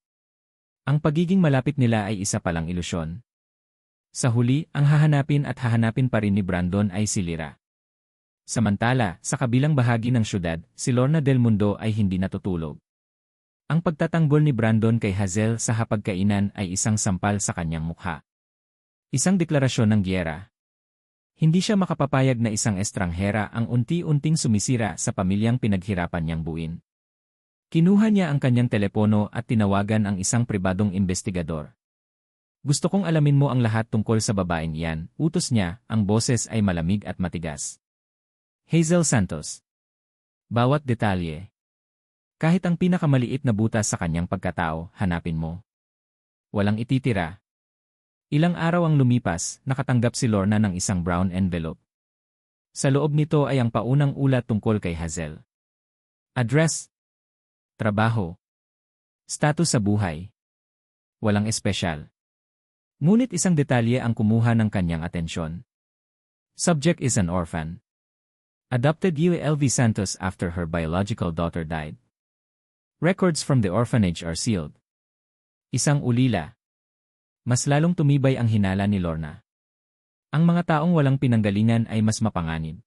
Ang pagiging malapit nila ay isa palang ilusyon. Sa huli, ang hahanapin pa rin ni Brandon ay si Lyra. Samantala, sa kabilang bahagi ng syudad, si Lorna Del Mundo ay hindi natutulog. Ang pagtatanggol ni Brandon kay Hazel sa hapagkainan ay isang sampal sa kanyang mukha. Isang deklarasyon ng giyera. Hindi siya makapapayag na isang estranghera ang unti-unting sumisira sa pamilyang pinaghirapan niyang buuin. Kinuha niya ang kanyang telepono at tinawagan ang isang pribadong investigador. Gusto kong alamin mo ang lahat tungkol sa babaeng iyan, utos niya, ang boses ay malamig at matigas. Hazel Santos. Bawat detalye. Kahit ang pinakamaliit na butas sa kanyang pagkatao, hanapin mo. Walang ititira. Ilang araw ang lumipas, nakatanggap si Lorna ng isang brown envelope. Sa loob nito ay ang paunang ulat tungkol kay Hazel. Address. Trabaho. Status sa buhay. Walang espesyal. Ngunit isang detalye ang kumuha ng kanyang atensyon. Subject is an orphan. Adopted ULV Santos after her biological daughter died. Records from the orphanage are sealed. Isang ulila. Mas lalong tumibay ang hinala ni Lorna. Ang mga taong walang pinanggalingan ay mas mapanganib.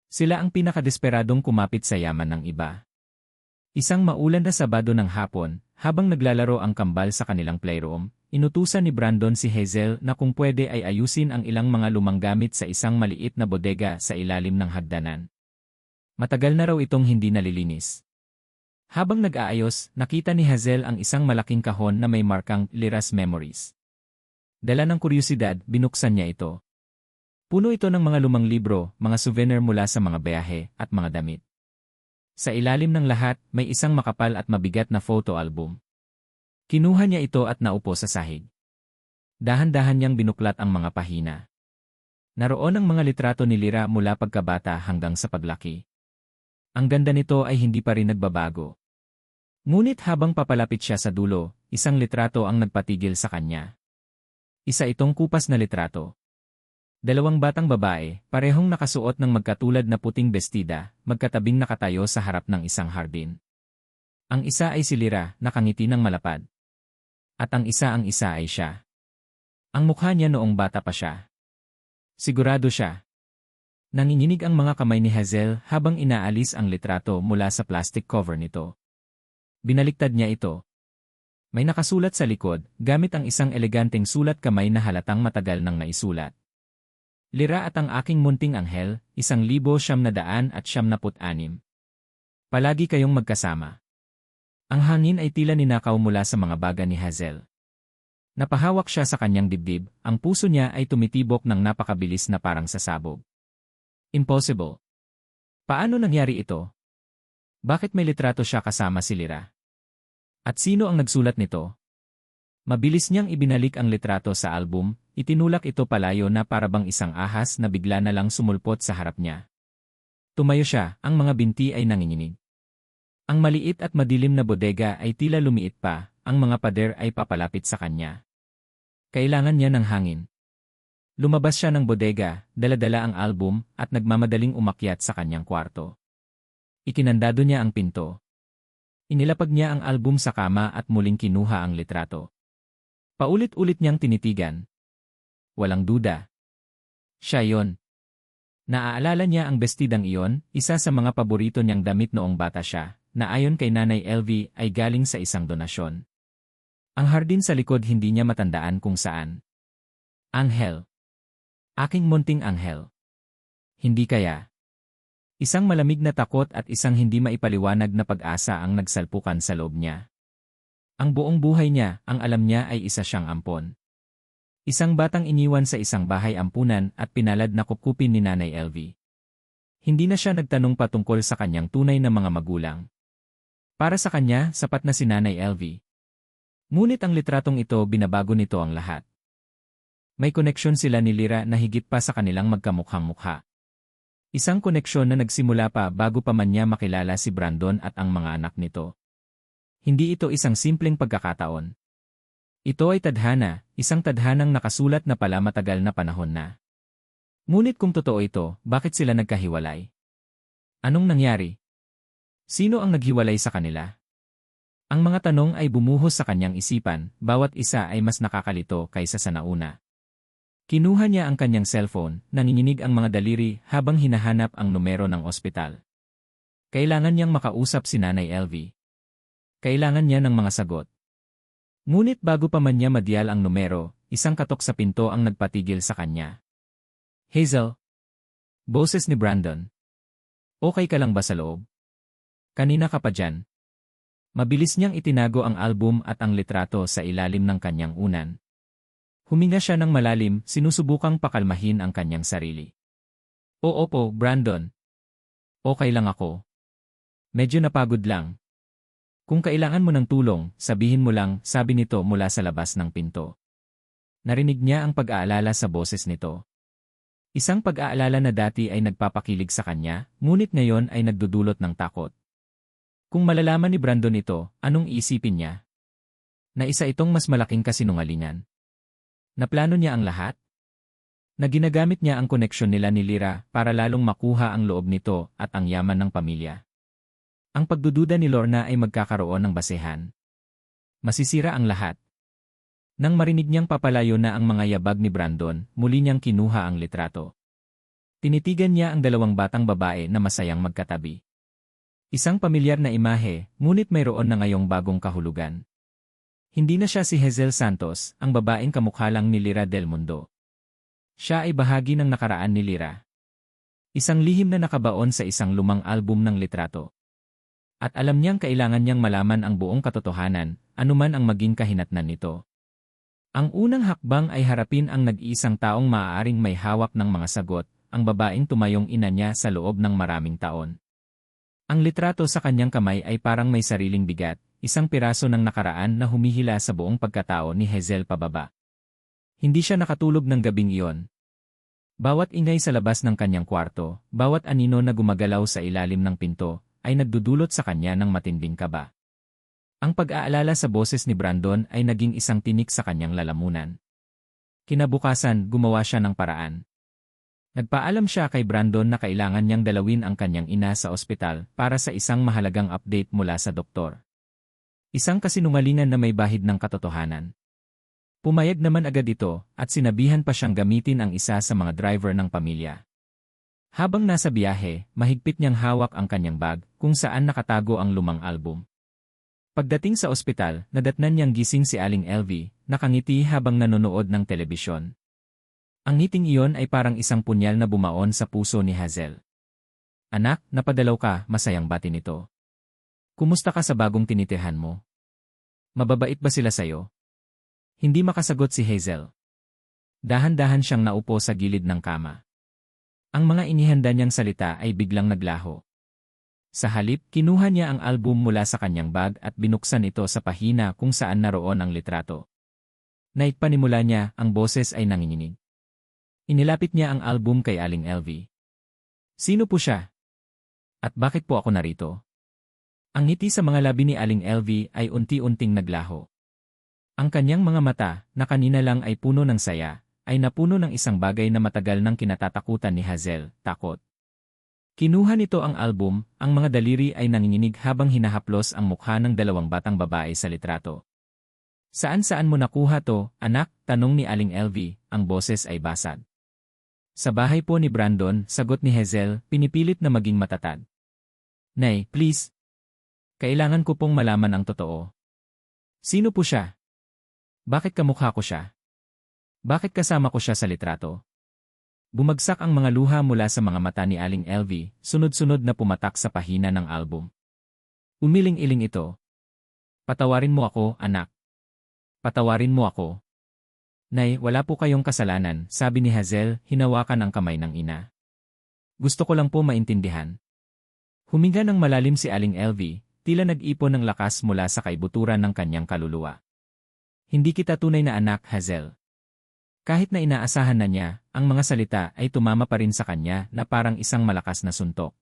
Sila ang pinakadesperadong kumapit sa yaman ng iba. Isang maulan na Sabado ng hapon, habang naglalaro ang kambal sa kanilang playroom, inutusan ni Brandon si Hazel na kung pwede ay ayusin ang ilang mga lumang gamit sa isang maliit na bodega sa ilalim ng hagdanan. Matagal na raw itong hindi nalilinis. Habang nag-aayos, nakita ni Hazel ang isang malaking kahon na may markang Lyra's Memories. Dala ng kuryusidad, binuksan niya ito. Puno ito ng mga lumang libro, mga souvenir mula sa mga biyahe, at mga damit. Sa ilalim ng lahat, may isang makapal at mabigat na photo album. Kinuha niya ito at naupo sa sahig. Dahan-dahan niyang binuklat ang mga pahina. Naroon ang mga litrato ni Lyra mula pagkabata hanggang sa paglaki. Ang ganda nito ay hindi pa rin nagbabago. Ngunit habang papalapit siya sa dulo, isang litrato ang nagpatigil sa kanya. Isa itong kupas na litrato. Dalawang batang babae, parehong nakasuot ng magkatulad na puting bestida, magkatabing nakatayo sa harap ng isang hardin. Ang isa ay si Lyra, nakangiti ng malapad. At ang isa ay siya. Ang mukha niya noong bata pa siya. Sigurado siya. Nanginginig ang mga kamay ni Hazel habang inaalis ang litrato mula sa plastic cover nito. Binaliktad niya ito. May nakasulat sa likod, gamit ang isang eleganteng sulat kamay na halatang matagal nang naisulat. Lyra at ang aking munting anghel, 1976. Palagi kayong magkasama. Ang hangin ay tila ninakaw mula sa mga baga ni Hazel. Napahawak siya sa kanyang dibdib, ang puso niya ay tumitibok ng napakabilis na parang sasabog. Impossible. Paano nangyari ito? Bakit may litrato siya kasama si Lyra? At sino ang nagsulat nito? Mabilis niyang ibinalik ang litrato sa album, itinulak ito palayo na parabang isang ahas na bigla na lang sumulpot sa harap niya. Tumayo siya, ang mga binti ay nanginginig. Ang maliit at madilim na bodega ay tila lumiit pa, ang mga pader ay papalapit sa kanya. Kailangan niya ng hangin. Lumabas siya ng bodega, dala-dala ang album, at nagmamadaling umakyat sa kanyang kwarto. Ikinandado niya ang pinto. Inilapag niya ang album sa kama at muling kinuha ang litrato. Paulit-ulit niyang tinitigan. Walang duda. Siya yon. Naaalala niya ang bestidang iyon, isa sa mga paborito niyang damit noong bata siya, na ayon kay Nanay LV ay galing sa isang donasyon. Ang hardin sa likod hindi niya matandaan kung saan. Anghel. Aking munting anghel. Hindi kaya. Isang malamig na takot at isang hindi maipaliwanag na pag-asa ang nagsalpukan sa loob niya. Ang buong buhay niya, ang alam niya ay isa siyang ampon. Isang batang iniwan sa isang bahay ampunan at pinalad na kupkupin ni Nanay LV. Hindi na siya nagtanong patungkol sa kanyang tunay na mga magulang. Para sa kanya, sapat na si Nanay LV. Ngunit ang litratong ito binabago nito ang lahat. May koneksyon sila ni Lyra na higit pa sa kanilang magkamukhang-mukha. Isang koneksyon na nagsimula pa bago pa man niya makilala si Brandon at ang mga anak nito. Hindi ito isang simpleng pagkakataon. Ito ay tadhana, isang tadhanang nakasulat na pala matagal na panahon na. Ngunit kung totoo ito, bakit sila nagkahiwalay? Anong nangyari? Sino ang naghiwalay sa kanila? Ang mga tanong ay bumuhos sa kanyang isipan, bawat isa ay mas nakakalito kaysa sa nauna. Kinuha niya ang kanyang cellphone, nanginginig ang mga daliri habang hinahanap ang numero ng ospital. Kailangan niyang makausap si Nanay LV. Kailangan niya ng mga sagot. Ngunit bago pa man niya madial ang numero, isang katok sa pinto ang nagpatigil sa kanya. Hazel. Boses ni Brandon. Okay ka lang ba sa loob? Kanina ka pa dyan. Mabilis niyang itinago ang album at ang litrato sa ilalim ng kanyang unan. Huminga siya ng malalim, sinusubukang pakalmahin ang kanyang sarili. Oo po, Brandon. Okay lang ako. Medyo napagod lang. Kung kailangan mo ng tulong, sabihin mo lang, sabi nito mula sa labas ng pinto. Narinig niya ang pag-aalala sa boses nito. Isang pag-aalala na dati ay nagpapakilig sa kanya, ngunit ngayon ay nagdudulot ng takot. Kung malalaman ni Brandon ito, anong iisipin niya? Na isa itong mas malaking kasinungalingan. Naplano niya ang lahat? Na ginagamit niya ang koneksyon nila ni Lyra para lalong makuha ang loob nito at ang yaman ng pamilya. Ang pagdududa ni Lorna ay magkakaroon ng basehan. Masisira ang lahat. Nang marinig niyang papalayo na ang mga yabag ni Brandon, muli niyang kinuha ang litrato. Tinitigan niya ang dalawang batang babae na masayang magkatabi. Isang pamilyar na imahe, ngunit mayroon na ngayong bagong kahulugan. Hindi na siya si Hazel Santos, ang babaeng kamukha lang ni Lyra Del Mundo. Siya ay bahagi ng nakaraan ni Lyra. Isang lihim na nakabaon sa isang lumang album ng litrato. At alam niyang kailangan niyang malaman ang buong katotohanan, anuman ang maging kahinatnan nito. Ang unang hakbang ay harapin ang nag-iisang taong maaaring may hawak ng mga sagot, ang babaeng tumayong ina niya sa loob ng maraming taon. Ang litrato sa kanyang kamay ay parang may sariling bigat, isang piraso ng nakaraan na humihila sa buong pagkatao ni Hazel pababa. Hindi siya nakatulog ng gabing iyon. Bawat ingay sa labas ng kanyang kwarto, bawat anino na gumagalaw sa ilalim ng pinto, ay nagdudulot sa kanya ng matinding kaba. Ang pag-aalala sa boses ni Brandon ay naging isang tinik sa kanyang lalamunan. Kinabukasan, gumawa siya ng paraan. Nagpaalam siya kay Brandon na kailangan niyang dalawin ang kanyang ina sa ospital para sa isang mahalagang update mula sa doktor. Isang kasinungalingan na may bahid ng katotohanan. Pumayag naman agad ito at sinabihan pa siyang gamitin ang isa sa mga driver ng pamilya. Habang nasa biyahe, mahigpit niyang hawak ang kanyang bag kung saan nakatago ang lumang album. Pagdating sa ospital, nadatnan niyang gising si Aling LV, nakangiti habang nanonood ng telebisyon. Ang ngiting iyon ay parang isang punyal na bumaon sa puso ni Hazel. Anak, napadalaw ka, masayang bati nito. Kumusta ka sa bagong tinitirhan mo? Mababait ba sila sayo? Hindi makasagot si Hazel. Dahan-dahan siyang naupo sa gilid ng kama. Ang mga inihanda niyang salita ay biglang naglaho. Sa halip, kinuha niya ang album mula sa kanyang bag at binuksan ito sa pahina kung saan naroon ang litrato. Naippanimula niya, ang boses ay nanginginig. Inilapit niya ang album kay Aling LV. Sino po siya? At bakit po ako narito? Ang ngiti sa mga labi ni Aling LV ay unti-unting naglaho. Ang kanyang mga mata, na kanina lang ay puno ng saya, ay napuno ng isang bagay na matagal nang kinatatakutan ni Hazel, takot. Kinuha nito ang album, ang mga daliri ay nanginginig habang hinahaplos ang mukha ng dalawang batang babae sa litrato. Saan-saan mo nakuha to, anak? Tanong ni Aling LV, ang boses ay basag. Sa bahay po ni Brandon, sagot ni Hazel, pinipilit na maging matatag. Nay, please. Kailangan ko pong malaman ang totoo. Sino po siya? Bakit kamukha ko siya? Bakit kasama ko siya sa litrato? Bumagsak ang mga luha mula sa mga mata ni Aling LV, sunod-sunod na pumatak sa pahina ng album. Umiling-iling ito. Patawarin mo ako, anak. Patawarin mo ako. Nay, wala po kayong kasalanan, sabi ni Hazel, hinawakan ang kamay ng ina. Gusto ko lang po maintindihan. Huminga ng malalim si Aling LV, tila nag-ipon ng lakas mula sa kaibuturan ng kanyang kaluluwa. Hindi kita tunay na anak, Hazel. Kahit na inaasahan na niya, ang mga salita ay tumama pa rin sa kanya na parang isang malakas na suntok.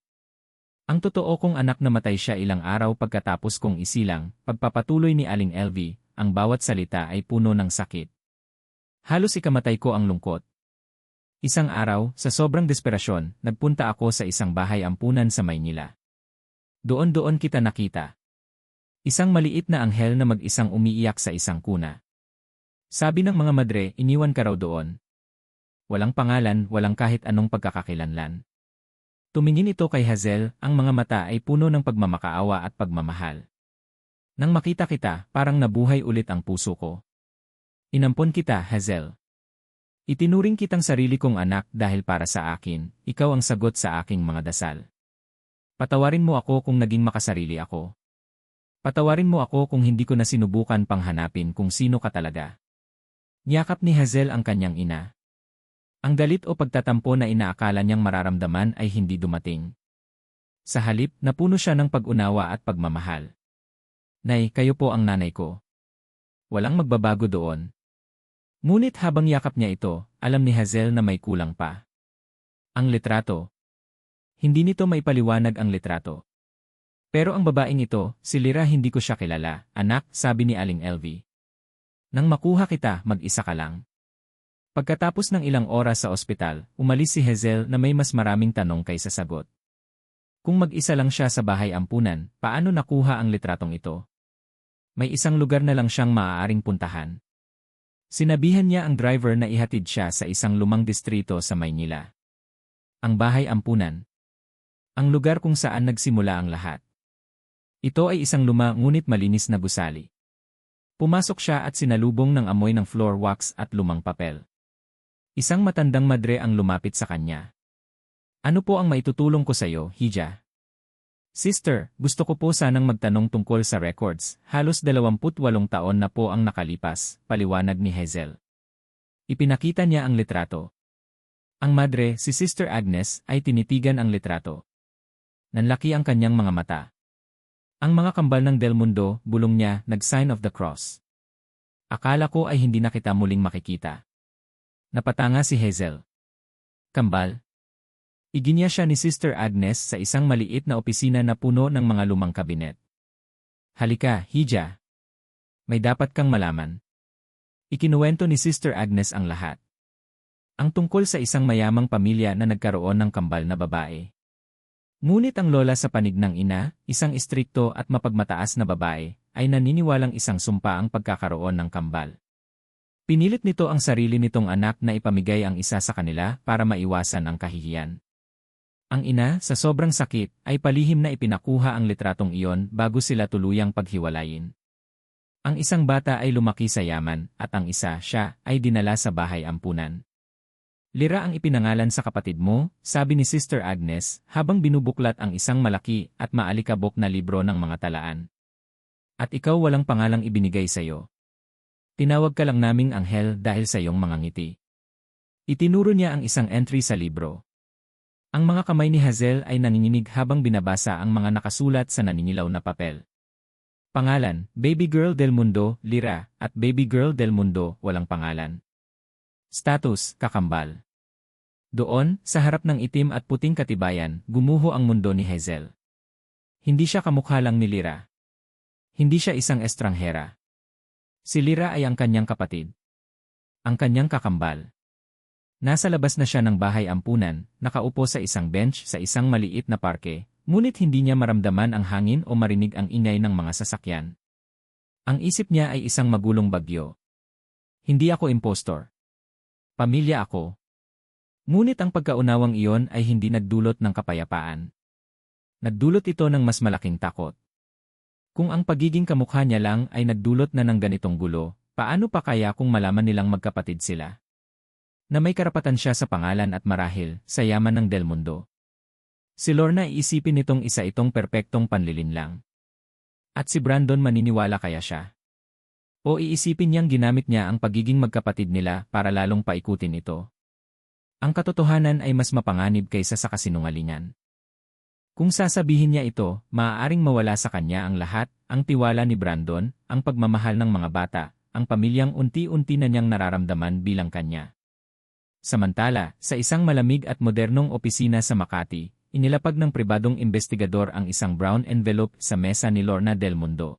Ang totoo kong anak namatay siya ilang araw pagkatapos kong isilang, pagpapatuloy ni Aling Elvie, ang bawat salita ay puno ng sakit. Halos ikamatay ko ang lungkot. Isang araw, sa sobrang desperasyon, nagpunta ako sa isang bahay ampunan sa Maynila. Doon kita nakita. Isang maliit na anghel na mag-isang umiiyak sa isang kuna. Sabi ng mga madre, iniwan ka raw doon. Walang pangalan, walang kahit anong pagkakakilanlan. Tumingin ito kay Hazel, ang mga mata ay puno ng pagmamakaawa at pagmamahal. Nang makita kita, parang nabuhay ulit ang puso ko. Inampon kita, Hazel. Itinuring kitang sarili kong anak dahil para sa akin, ikaw ang sagot sa aking mga dasal. Patawarin mo ako kung naging makasarili ako. Patawarin mo ako kung hindi ko na sinubukan pang hanapin kung sino ka talaga. Niyakap ni Hazel ang kanyang ina. Ang galit o pagtatampo na inaakala niyang mararamdaman ay hindi dumating. Sa halip, napuno siya ng pag-unawa at pagmamahal. Nay, kayo po ang nanay ko. Walang magbabago doon. Ngunit habang yakap niya ito, alam ni Hazel na may kulang pa. Ang litrato. Hindi nito maipaliwanag ang litrato. Pero ang babaeng ito, si Lyra, hindi ko siya kilala. Anak, sabi ni Aling Elvie. Nang makuha kita, mag-isa ka lang. Pagkatapos ng ilang oras sa ospital, umalis si Hazel na may mas maraming tanong kaysa sagot. Kung mag-isa lang siya sa bahay ampunan, paano nakuha ang litratong ito? May isang lugar na lang siyang maaaring puntahan. Sinabihan niya ang driver na ihatid siya sa isang lumang distrito sa Maynila. Ang bahay ampunan. Ang lugar kung saan nagsimula ang lahat. Ito ay isang luma ngunit malinis na gusali. Pumasok siya at sinalubong ng amoy ng floor wax at lumang papel. Isang matandang madre ang lumapit sa kanya. Ano po ang maitutulong ko sa iyo, Hija? Sister, gusto ko po sanang magtanong tungkol sa records. Halos 28 taon na po ang nakalipas, paliwanag ni Hazel. Ipinakita niya ang litrato. Ang madre, si Sister Agnes, ay tinitigan ang litrato. Nanlaki ang kanyang mga mata. Ang mga kambal ng Del Mundo, bulong niya, nag-sign of the cross. Akala ko ay hindi na kita muling makikita. Napatanga si Hazel. Kambal? Iginiya siya ni Sister Agnes sa isang maliit na opisina na puno ng mga lumang kabinet. Halika, Hija. May dapat kang malaman. Ikinuwento ni Sister Agnes ang lahat. Ang tungkol sa isang mayamang pamilya na nagkaroon ng kambal na babae. Ngunit ang lola sa panig ng ina, isang istrikto at mapagmataas na babae, ay naniniwalang isang sumpa ang pagkakaroon ng kambal. Pinilit nito ang sarili nitong anak na ipamigay ang isa sa kanila para maiwasan ang kahihiyan. Ang ina, sa sobrang sakit, ay palihim na ipinakuha ang litratong iyon bago sila tuluyang paghiwalayin. Ang isang bata ay lumaki sa yaman at ang isa, siya, ay dinala sa bahay ampunan. Lyra ang ipinangalan sa kapatid mo, sabi ni Sister Agnes, habang binubuklat ang isang malaki at maalikabok na libro ng mga talaan. At ikaw walang pangalang ibinigay sa iyo. Tinawag ka lang naming anghel dahil sa iyong mga ngiti. Itinuro niya ang isang entry sa libro. Ang mga kamay ni Hazel ay nanginginig habang binabasa ang mga nakasulat sa naninilaw na papel. Pangalan, Baby Girl Del Mundo, Lyra, at Baby Girl Del Mundo, walang pangalan. Status, kakambal. Doon, sa harap ng itim at puting katibayan, gumuho ang mundo ni Hazel. Hindi siya kamukha lang ni Lyra. Hindi siya isang estranghera. Si Lyra ay ang kanyang kapatid. Ang kanyang kakambal. Nasa labas na siya ng bahay ampunan, nakaupo sa isang bench sa isang maliit na parke, ngunit hindi niya maramdaman ang hangin o marinig ang ingay ng mga sasakyan. Ang isip niya ay isang magulong bagyo. Hindi ako impostor. Pamilya ako. Ngunit ang pagkaunawang iyon ay hindi nagdulot ng kapayapaan. Nagdulot ito ng mas malaking takot. Kung ang pagiging kamukha niya lang ay nagdulot na ng ganitong gulo, paano pa kaya kung malaman nilang magkapatid sila? Na may karapatan siya sa pangalan at marahil, sa yaman ng Del Mundo. Si Lorna iisipin nitong isa itong perpektong panlilinlang. At si Brandon maniniwala kaya siya? O iisipin niyang ginamit niya ang pagiging magkapatid nila para lalong paikutin ito? Ang katotohanan ay mas mapanganib kaysa sa kasinungalingan. Kung sasabihin niya ito, maaaring mawala sa kanya ang lahat, ang tiwala ni Brandon, ang pagmamahal ng mga bata, ang pamilyang unti-unti na niyang nararamdaman bilang kanya. Samantala, sa isang malamig at modernong opisina sa Makati, inilapag ng pribadong investigador ang isang brown envelope sa mesa ni Lorna Del Mundo.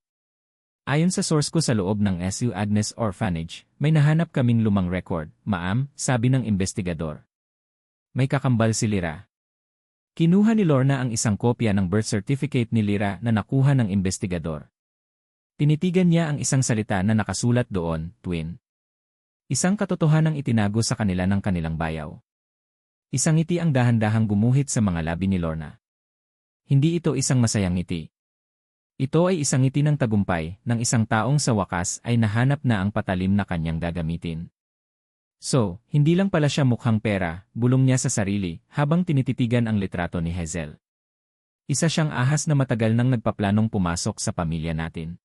Ayon sa source ko sa loob ng SU Agnes Orphanage, may nahanap kaming lumang record, ma'am, sabi ng investigador. May kakambal si Lyra. Kinuha ni Lorna ang isang kopya ng birth certificate ni Lyra na nakuha ng investigador. Tinitigan niya ang isang salita na nakasulat doon, twin. Isang katotohanang itinago sa kanila ng kanilang bayaw. Isang ngiti ang dahan-dahang gumuhit sa mga labi ni Lorna. Hindi ito isang masayang ngiti. Ito ay isang ngiti ng tagumpay ng isang taong sa wakas ay nahanap na ang patalim na kanyang gagamitin. So, hindi lang pala siya mukhang pera, bulong niya sa sarili habang tinititigan ang litrato ni Hazel. Isa siyang ahas na matagal nang nagpaplanong pumasok sa pamilya natin.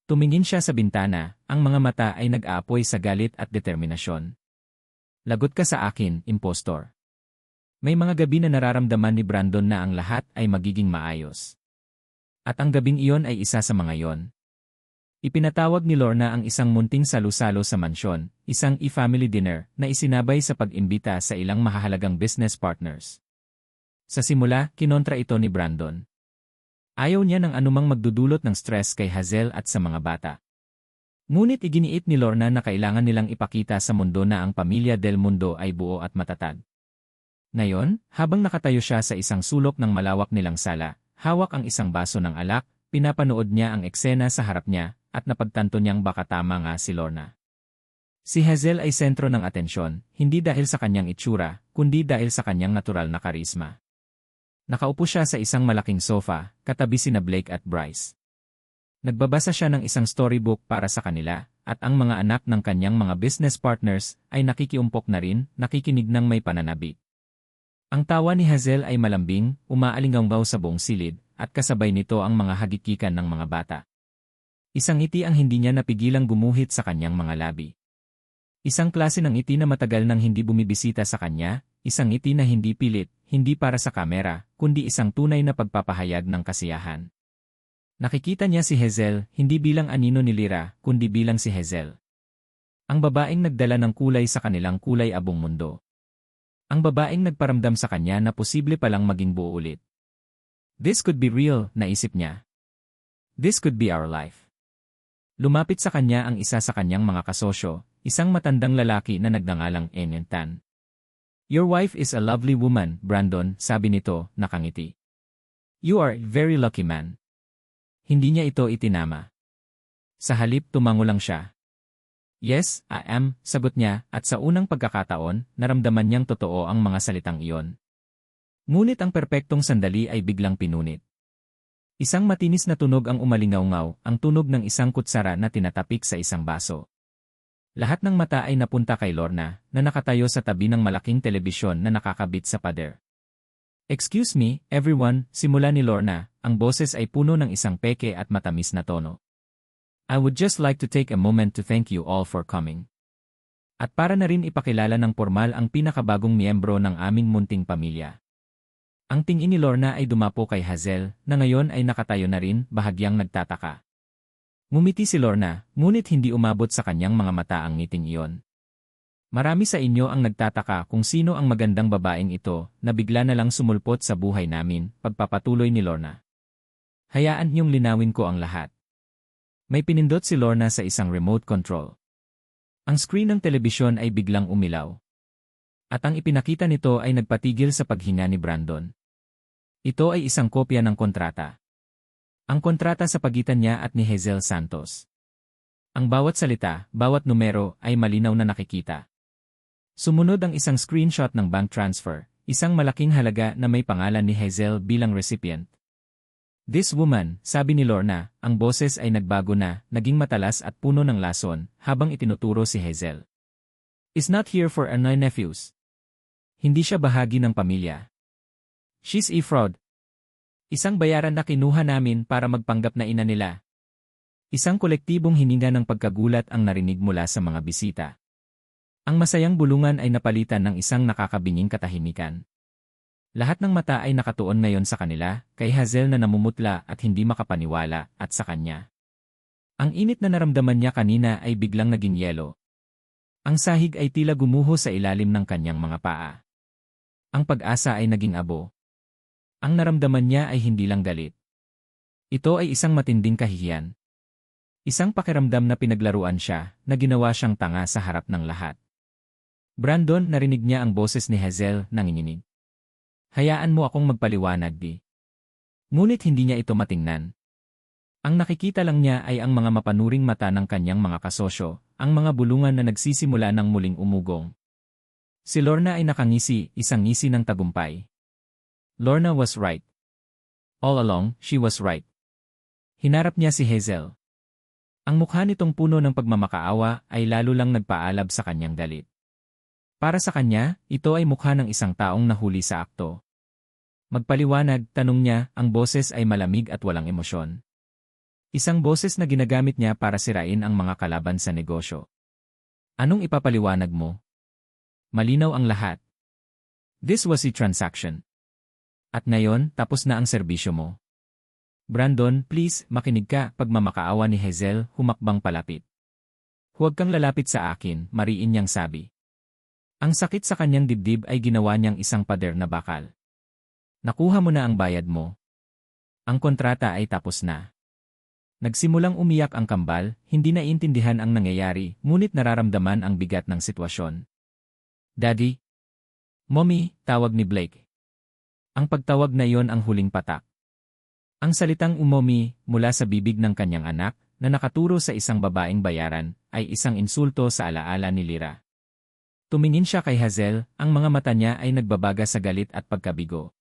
Tumingin siya sa bintana, ang mga mata ay nag-aapoy sa galit at determinasyon. Lagot ka sa akin, impostor. May mga gabi na nararamdaman ni Brandon na ang lahat ay magiging maayos. At ang gabing iyon ay isa sa mga iyon. Ipinatawag ni Lorna ang isang munting salu-salo sa mansyon, isang e-family dinner na isinabay sa pag-imbita sa ilang mahahalagang business partners. Sa simula, kinontra ito ni Brandon. Ayaw niya ng anumang magdudulot ng stress kay Hazel at sa mga bata. Ngunit iginiit ni Lorna na kailangan nilang ipakita sa mundo na ang pamilya Del Mundo ay buo at matatag. Ngayon, habang nakatayo siya sa isang sulok ng malawak nilang sala, hawak ang isang baso ng alak, pinapanood niya ang eksena sa harap niya, at napagtanto niyang baka tama nga si Lorna. Si Hazel ay sentro ng atensyon, hindi dahil sa kanyang itsura, kundi dahil sa kanyang natural na karisma. Nakaupo siya sa isang malaking sofa, katabi sina Blake at Bryce. Nagbabasa siya ng isang storybook para sa kanila, at ang mga anak ng kanyang mga business partners ay nakikiumpok na rin, nakikinig ng may pananabik. Ang tawa ni Hazel ay malambing, umaalinggaw sa buong silid, at kasabay nito ang mga hagikikan ng mga bata. Isang ngiti ang hindi niya napigilang gumuhit sa kanyang mga labi. Isang klase ng ngiti na matagal nang hindi bumibisita sa kanya, isang ngiti na hindi pilit, hindi para sa kamera, kundi isang tunay na pagpapahayag ng kasiyahan. Nakikita niya si Hazel, hindi bilang anino ni Lyra, kundi bilang si Hazel. Ang babaeng nagdala ng kulay sa kanilang kulay abong mundo. Ang babaeng nagparamdam sa kanya na posible palang maging buo ulit. This could be real, naisip niya. This could be our life. Lumapit sa kanya ang isa sa kanyang mga kasosyo, isang matandang lalaki na nagngangalang Enyen Tan. Your wife is a lovely woman, Brandon, sabi nito, nakangiti. You are a very lucky man. Hindi niya ito itinama. Sa halip tumango lang siya. Yes, I am, sagot niya, at sa unang pagkakataon, naramdaman niyang totoo ang mga salitang iyon. Ngunit ang perpektong sandali ay biglang pinunit. Isang matinis na tunog ang umalingaw-ngaw, ang tunog ng isang kutsara na tinatapik sa isang baso. Lahat ng mata ay napunta kay Lorna, na nakatayo sa tabi ng malaking telebisyon na nakakabit sa pader. Excuse me, everyone, simula ni Lorna, ang boses ay puno ng isang peke at matamis na tono. I would just like to take a moment to thank you all for coming. At para na rin ipakilala ng formal ang pinakabagong miyembro ng aming munting pamilya. Ang tingin ni Lorna ay dumapo kay Hazel, na ngayon ay nakatayo na rin, bahagyang nagtataka. Ngumiti si Lorna, ngunit hindi umabot sa kanyang mga mata ang ngiting iyon. Marami sa inyo ang nagtataka kung sino ang magandang babaeng ito, na bigla na lang sumulpot sa buhay namin, pagpapatuloy ni Lorna. Hayaan niyong linawin ko ang lahat. May pinindot si Lorna sa isang remote control. Ang screen ng telebisyon ay biglang umilaw. At ang ipinakita nito ay nagpatigil sa paghinga ni Brandon. Ito ay isang kopya ng kontrata. Ang kontrata sa pagitan niya at ni Hazel Santos. Ang bawat salita, bawat numero ay malinaw na nakikita. Sumunod ang isang screenshot ng bank transfer, isang malaking halaga na may pangalan ni Hazel bilang recipient. This woman, sabi ni Lorna, ang boses ay nagbago na, naging matalas at puno ng lason, habang itinuturo si Hazel. Is not here for her nephews. Hindi siya bahagi ng pamilya. She's a fraud. Isang bayaran na kinuha namin para magpanggap na ina nila. Isang kolektibong hininga ng pagkagulat ang narinig mula sa mga bisita. Ang masayang bulungan ay napalitan ng isang nakakabinging katahimikan. Lahat ng mata ay nakatuon ngayon sa kanila, kay Hazel na namumutla at hindi makapaniwala, at sa kanya. Ang init na naramdaman niya kanina ay biglang naging yelo. Ang sahig ay tila gumuho sa ilalim ng kanyang mga paa. Ang pag-asa ay naging abo. Ang naramdaman niya ay hindi lang galit. Ito ay isang matinding kahihiyan. Isang pakiramdam na pinaglaruan siya, na ginawa siyang tanga sa harap ng lahat. Brandon, narinig niya ang boses ni Hazel, nanginginig. Hayaan mo akong magpaliwanag, di. Ngunit hindi niya ito matingnan. Ang nakikita lang niya ay ang mga mapanuring mata ng kanyang mga kasosyo, ang mga bulungan na nagsisimula ng muling umugong. Si Lorna ay nakangisi, isang ngisi ng tagumpay. Lorna was right. All along, she was right. Hinarap niya si Hazel. Ang mukha nitong puno ng pagmamakaawa ay lalo lang nagpaalab sa kanyang galit. Para sa kanya, ito ay mukha ng isang taong nahuli sa akto. Magpaliwanag, tanong niya, ang boses ay malamig at walang emosyon. Isang boses na ginagamit niya para sirain ang mga kalaban sa negosyo. Anong ipapaliwanag mo? Malinaw ang lahat. This was a transaction. At ngayon, tapos na ang serbisyo mo. Brandon, please, makinig ka, pagmamakaawa ni Hazel, humakbang palapit. Huwag kang lalapit sa akin, mariin niyang sabi. Ang sakit sa kanyang dibdib ay ginawa niyang isang pader na bakal. Nakuha mo na ang bayad mo. Ang kontrata ay tapos na. Nagsimulang umiyak ang kambal, hindi naiintindihan ang nangyayari, ngunit nararamdaman ang bigat ng sitwasyon. Daddy? Mommy, tawag ni Blake. Ang pagtawag na iyon ang huling patak. Ang salitang umomi mula sa bibig ng kanyang anak na nakaturo sa isang babaeng bayaran ay isang insulto sa alaala ni Lyra. Tumingin siya kay Hazel, ang mga mata niya ay nagbabaga sa galit at pagkabigo.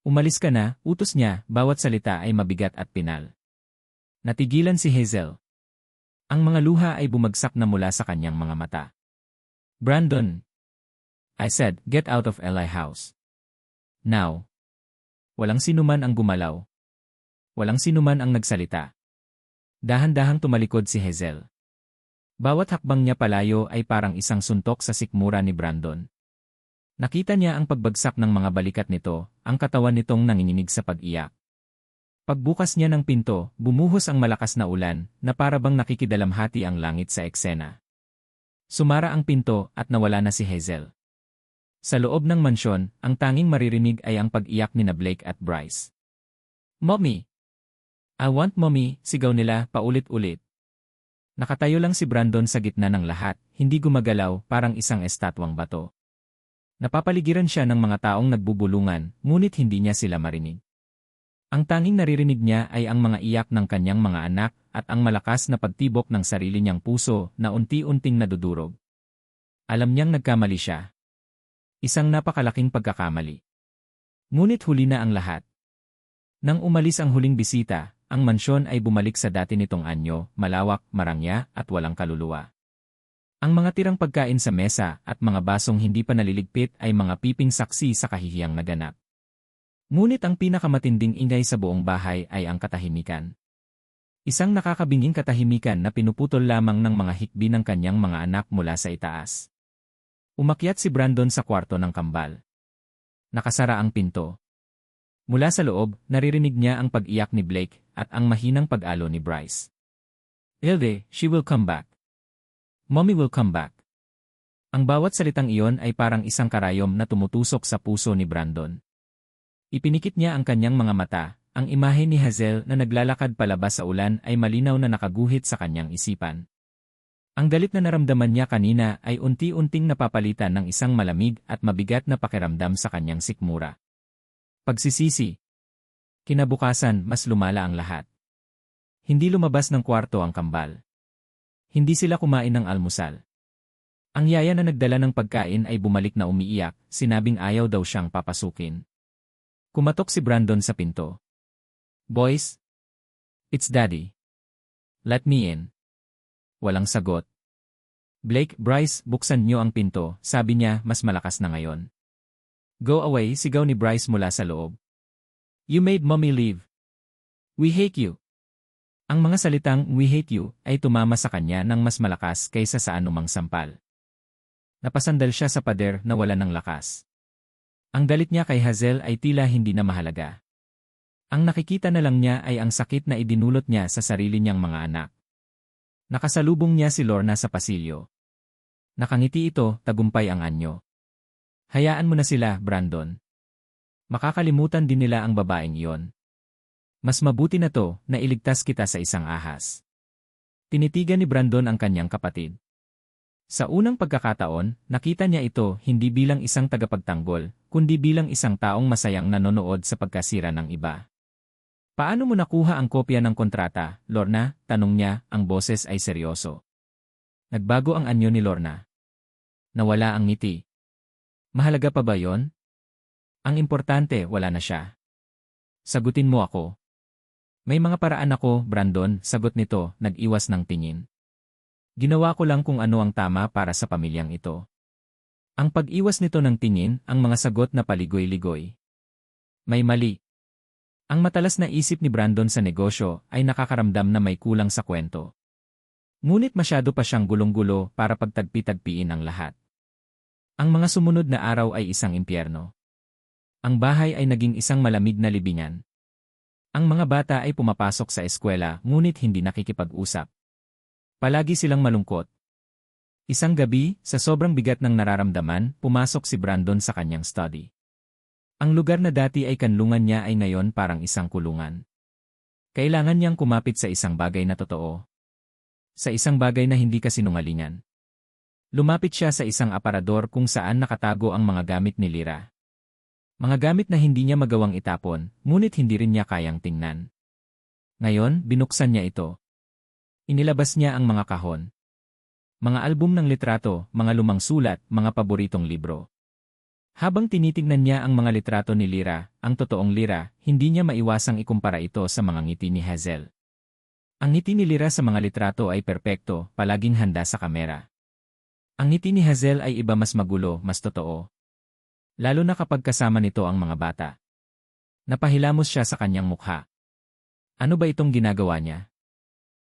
Umalis ka na, utos niya, bawat salita ay mabigat at pinal. Natigilan si Hazel. Ang mga luha ay bumagsak na mula sa kanyang mga mata. Brandon. I said, get out of Eli house. Now. Walang sinuman ang gumalaw. Walang sinuman ang nagsalita. Dahan-dahang tumalikod si Hazel. Bawat hakbang niya palayo ay parang isang suntok sa sikmura ni Brandon. Nakita niya ang pagbagsak ng mga balikat nito, ang katawan nitong nanginginig sa pag-iyak. Pagbukas niya ng pinto, bumuhos ang malakas na ulan, na parabang nakikidalamhati ang langit sa eksena. Sumara ang pinto at nawala na si Hazel. Sa loob ng mansyon, ang tanging maririnig ay ang pag-iyak ni na Blake at Bryce. Mommy! I want mommy, sigaw nila paulit-ulit. Nakatayo lang si Brandon sa gitna ng lahat, hindi gumagalaw, parang isang estatwang bato. Napapaligiran siya ng mga taong nagbubulungan, ngunit hindi niya sila marinig. Ang tanging naririnig niya ay ang mga iyak ng kanyang mga anak at ang malakas na pagtibok ng sarili niyang puso na unti-unting nadudurog. Alam niyang nagkamali siya. Isang napakalaking pagkakamali. Ngunit huli na ang lahat. Nang umalis ang huling bisita, ang mansyon ay bumalik sa dati nitong anyo, malawak, marangya, at walang kaluluwa. Ang mga tirang pagkain sa mesa at mga basong hindi pa naliligpit ay mga piping saksi sa kahihiyang naganap. Ngunit ang pinakamatinding ingay sa buong bahay ay ang katahimikan. Isang nakakabinging katahimikan na pinuputol lamang ng mga hikbi ng kanyang mga anak mula sa itaas. Umakyat si Brandon sa kwarto ng kambal. Nakasara ang pinto. Mula sa loob, naririnig niya ang pag-iyak ni Blake at ang mahinang pag-alo ni Bryce. Hilde, she will come back. Mommy will come back. Ang bawat salitang iyon ay parang isang karayom na tumutusok sa puso ni Brandon. Ipinikit niya ang kanyang mga mata, ang imahe ni Hazel na naglalakad palabas sa ulan ay malinaw na nakaguhit sa kanyang isipan. Ang galit na naramdaman niya kanina ay unti-unting napapalitan ng isang malamig at mabigat na pakiramdam sa kanyang sikmura. Pagsisisi. Kinabukasan, mas lumala ang lahat. Hindi lumabas ng kwarto ang kambal. Hindi sila kumain ng almusal. Ang yaya na nagdala ng pagkain ay bumalik na umiiyak, sinabing ayaw daw siyang papasukin. Kumatok si Brandon sa pinto. Boys? It's Daddy. Let me in. Walang sagot. Blake, Bryce, buksan niyo ang pinto, sabi niya mas malakas na ngayon. Go away, sigaw ni Bryce mula sa loob. You made mommy leave. We hate you. Ang mga salitang we hate you ay tumama sa kanya ng mas malakas kaysa sa anumang sampal. Napasandal siya sa pader na wala ng lakas. Ang galit niya kay Hazel ay tila hindi na mahalaga. Ang nakikita na lang niya ay ang sakit na idinulot niya sa sarili niyang mga anak. Nakasalubong niya si Lorna sa pasilyo. Nakangiti ito, tagumpay ang anyo. Hayaan mo na sila, Brandon. Makakalimutan din nila ang babaeng iyon. Mas mabuti na to, na iligtas kita sa isang ahas. Tinitigan ni Brandon ang kanyang kapatid. Sa unang pagkakataon, nakita niya ito hindi bilang isang tagapagtanggol, kundi bilang isang taong masayang nanonood sa pagkasira ng iba. Paano mo nakuha ang kopya ng kontrata, Lorna? Tanong niya, ang boses ay seryoso. Nagbago ang anyo ni Lorna. Nawala ang ngiti. Mahalaga pa ba yon? Ang importante, wala na siya. Sagutin mo ako. May mga paraan ako, Brandon, sagot nito, nag-iwas ng tingin. Ginawa ko lang kung ano ang tama para sa pamilyang ito. Ang pag-iwas nito ng tingin, ang mga sagot na paligoy-ligoy. May mali. Ang matalas na isip ni Brandon sa negosyo ay nakakaramdam na may kulang sa kwento. Ngunit masyado pa siyang gulong-gulo para pagtagpi-tagpiin ang lahat. Ang mga sumunod na araw ay isang impyerno. Ang bahay ay naging isang malamig na libingan. Ang mga bata ay pumapasok sa eskwela ngunit hindi nakikipag-usap. Palagi silang malungkot. Isang gabi, sa sobrang bigat ng nararamdaman, pumasok si Brandon sa kanyang study. Ang lugar na dati ay kanlungan niya ay ngayon parang isang kulungan. Kailangan niyang kumapit sa isang bagay na totoo. Sa isang bagay na hindi kasinungalingan. Lumapit siya sa isang aparador kung saan nakatago ang mga gamit ni Lyra. Mga gamit na hindi niya magawang itapon, ngunit hindi rin niya kayang tingnan. Ngayon, binuksan niya ito. Inilabas niya ang mga kahon. Mga album ng litrato, mga lumang sulat, mga paboritong libro. Habang tinitignan niya ang mga litrato ni Lyra, ang totoong Lyra, hindi niya maiwasang ikumpara ito sa mga ngiti ni Hazel. Ang ngiti ni Lyra sa mga litrato ay perpekto, palaging handa sa kamera. Ang ngiti ni Hazel ay iba, mas magulo, mas totoo. Lalo na kapag kasama nito ang mga bata. Napahilamos siya sa kanyang mukha. Ano ba itong ginagawa niya?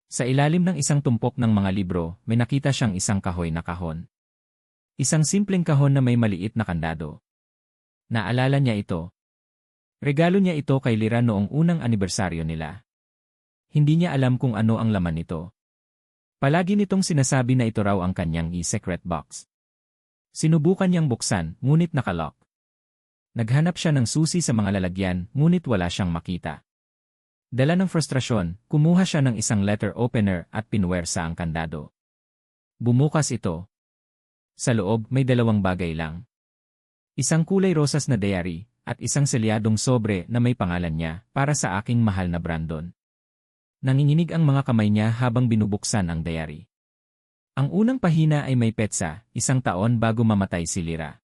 Sa ilalim ng isang tumpok ng mga libro, may nakita siyang isang kahoy na kahon. Isang simpleng kahon na may maliit na kandado. Naalala niya ito. Regalo niya ito kay Lyra noong unang anibersaryo nila. Hindi niya alam kung ano ang laman nito. Palagi nitong sinasabi na ito raw ang kanyang e-secret box. Sinubukan niyang buksan, ngunit nakalock. Naghanap siya ng susi sa mga lalagyan, ngunit wala siyang makita. Dala ng frustrasyon, kumuha siya ng isang letter opener at pinuwersa ang kandado. Bumukas ito. Sa loob, may dalawang bagay lang. Isang kulay rosas na diary, at isang selyadong sobre na may pangalan niya, para sa aking mahal na Brandon. Nanginginig ang mga kamay niya habang binubuksan ang diary. Ang unang pahina ay may petsa, 1 taon bago mamatay si Lyra.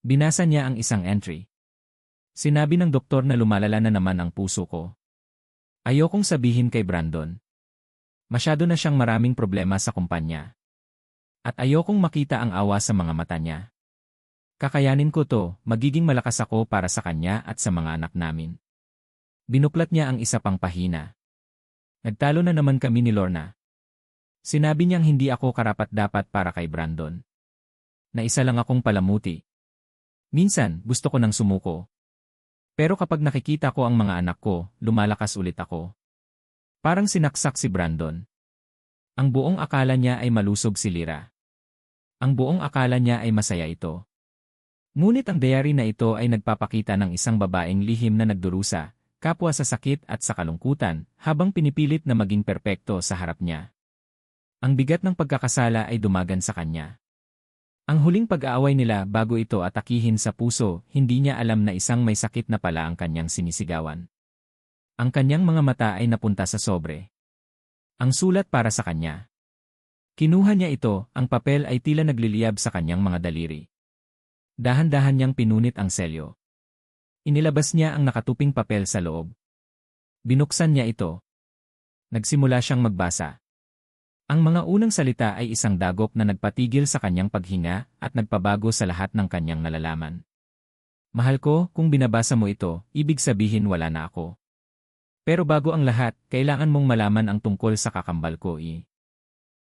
Binasa niya ang isang entry. Sinabi ng doktor na lumalala na naman ang puso ko. Ayokong sabihin kay Brandon. Masyado na siyang maraming problema sa kumpanya. At ayokong makita ang awa sa mga mata niya. Kakayanin ko to, magiging malakas ako para sa kanya at sa mga anak namin. Binuklat niya ang isa pang pahina. Nagtalo na naman kami ni Lorna. Sinabi niyang hindi ako karapat-dapat para kay Brandon. Na isa lang akong palamuti. Minsan, gusto ko nang sumuko. Pero kapag nakikita ko ang mga anak ko, lumalakas ulit ako. Parang sinaksak si Brandon. Ang buong akala niya ay malusog si Lyra. Ang buong akala niya ay masaya ito. Ngunit ang diary na ito ay nagpapakita ng isang babaeng lihim na nagdurusa, kapwa sa sakit at sa kalungkutan, habang pinipilit na maging perpekto sa harap niya. Ang bigat ng pagkakasala ay dumagan sa kanya. Ang huling pag-aaway nila bago ito atakihin sa puso, hindi niya alam na isang may sakit na pala ang kanyang sinisigawan. Ang kanyang mga mata ay napunta sa sobre. Ang sulat para sa kanya. Kinuha niya ito, ang papel ay tila nagliliyab sa kanyang mga daliri. Dahan-dahan niyang pinunit ang selyo. Inilabas niya ang nakatuping papel sa loob. Binuksan niya ito. Nagsimula siyang magbasa. Ang mga unang salita ay isang dagok na nagpatigil sa kanyang paghinga at nagpabago sa lahat ng kanyang nalalaman. Mahal ko, kung binabasa mo ito, ibig sabihin wala na ako. Pero bago ang lahat, kailangan mong malaman ang tungkol sa kakambal ko.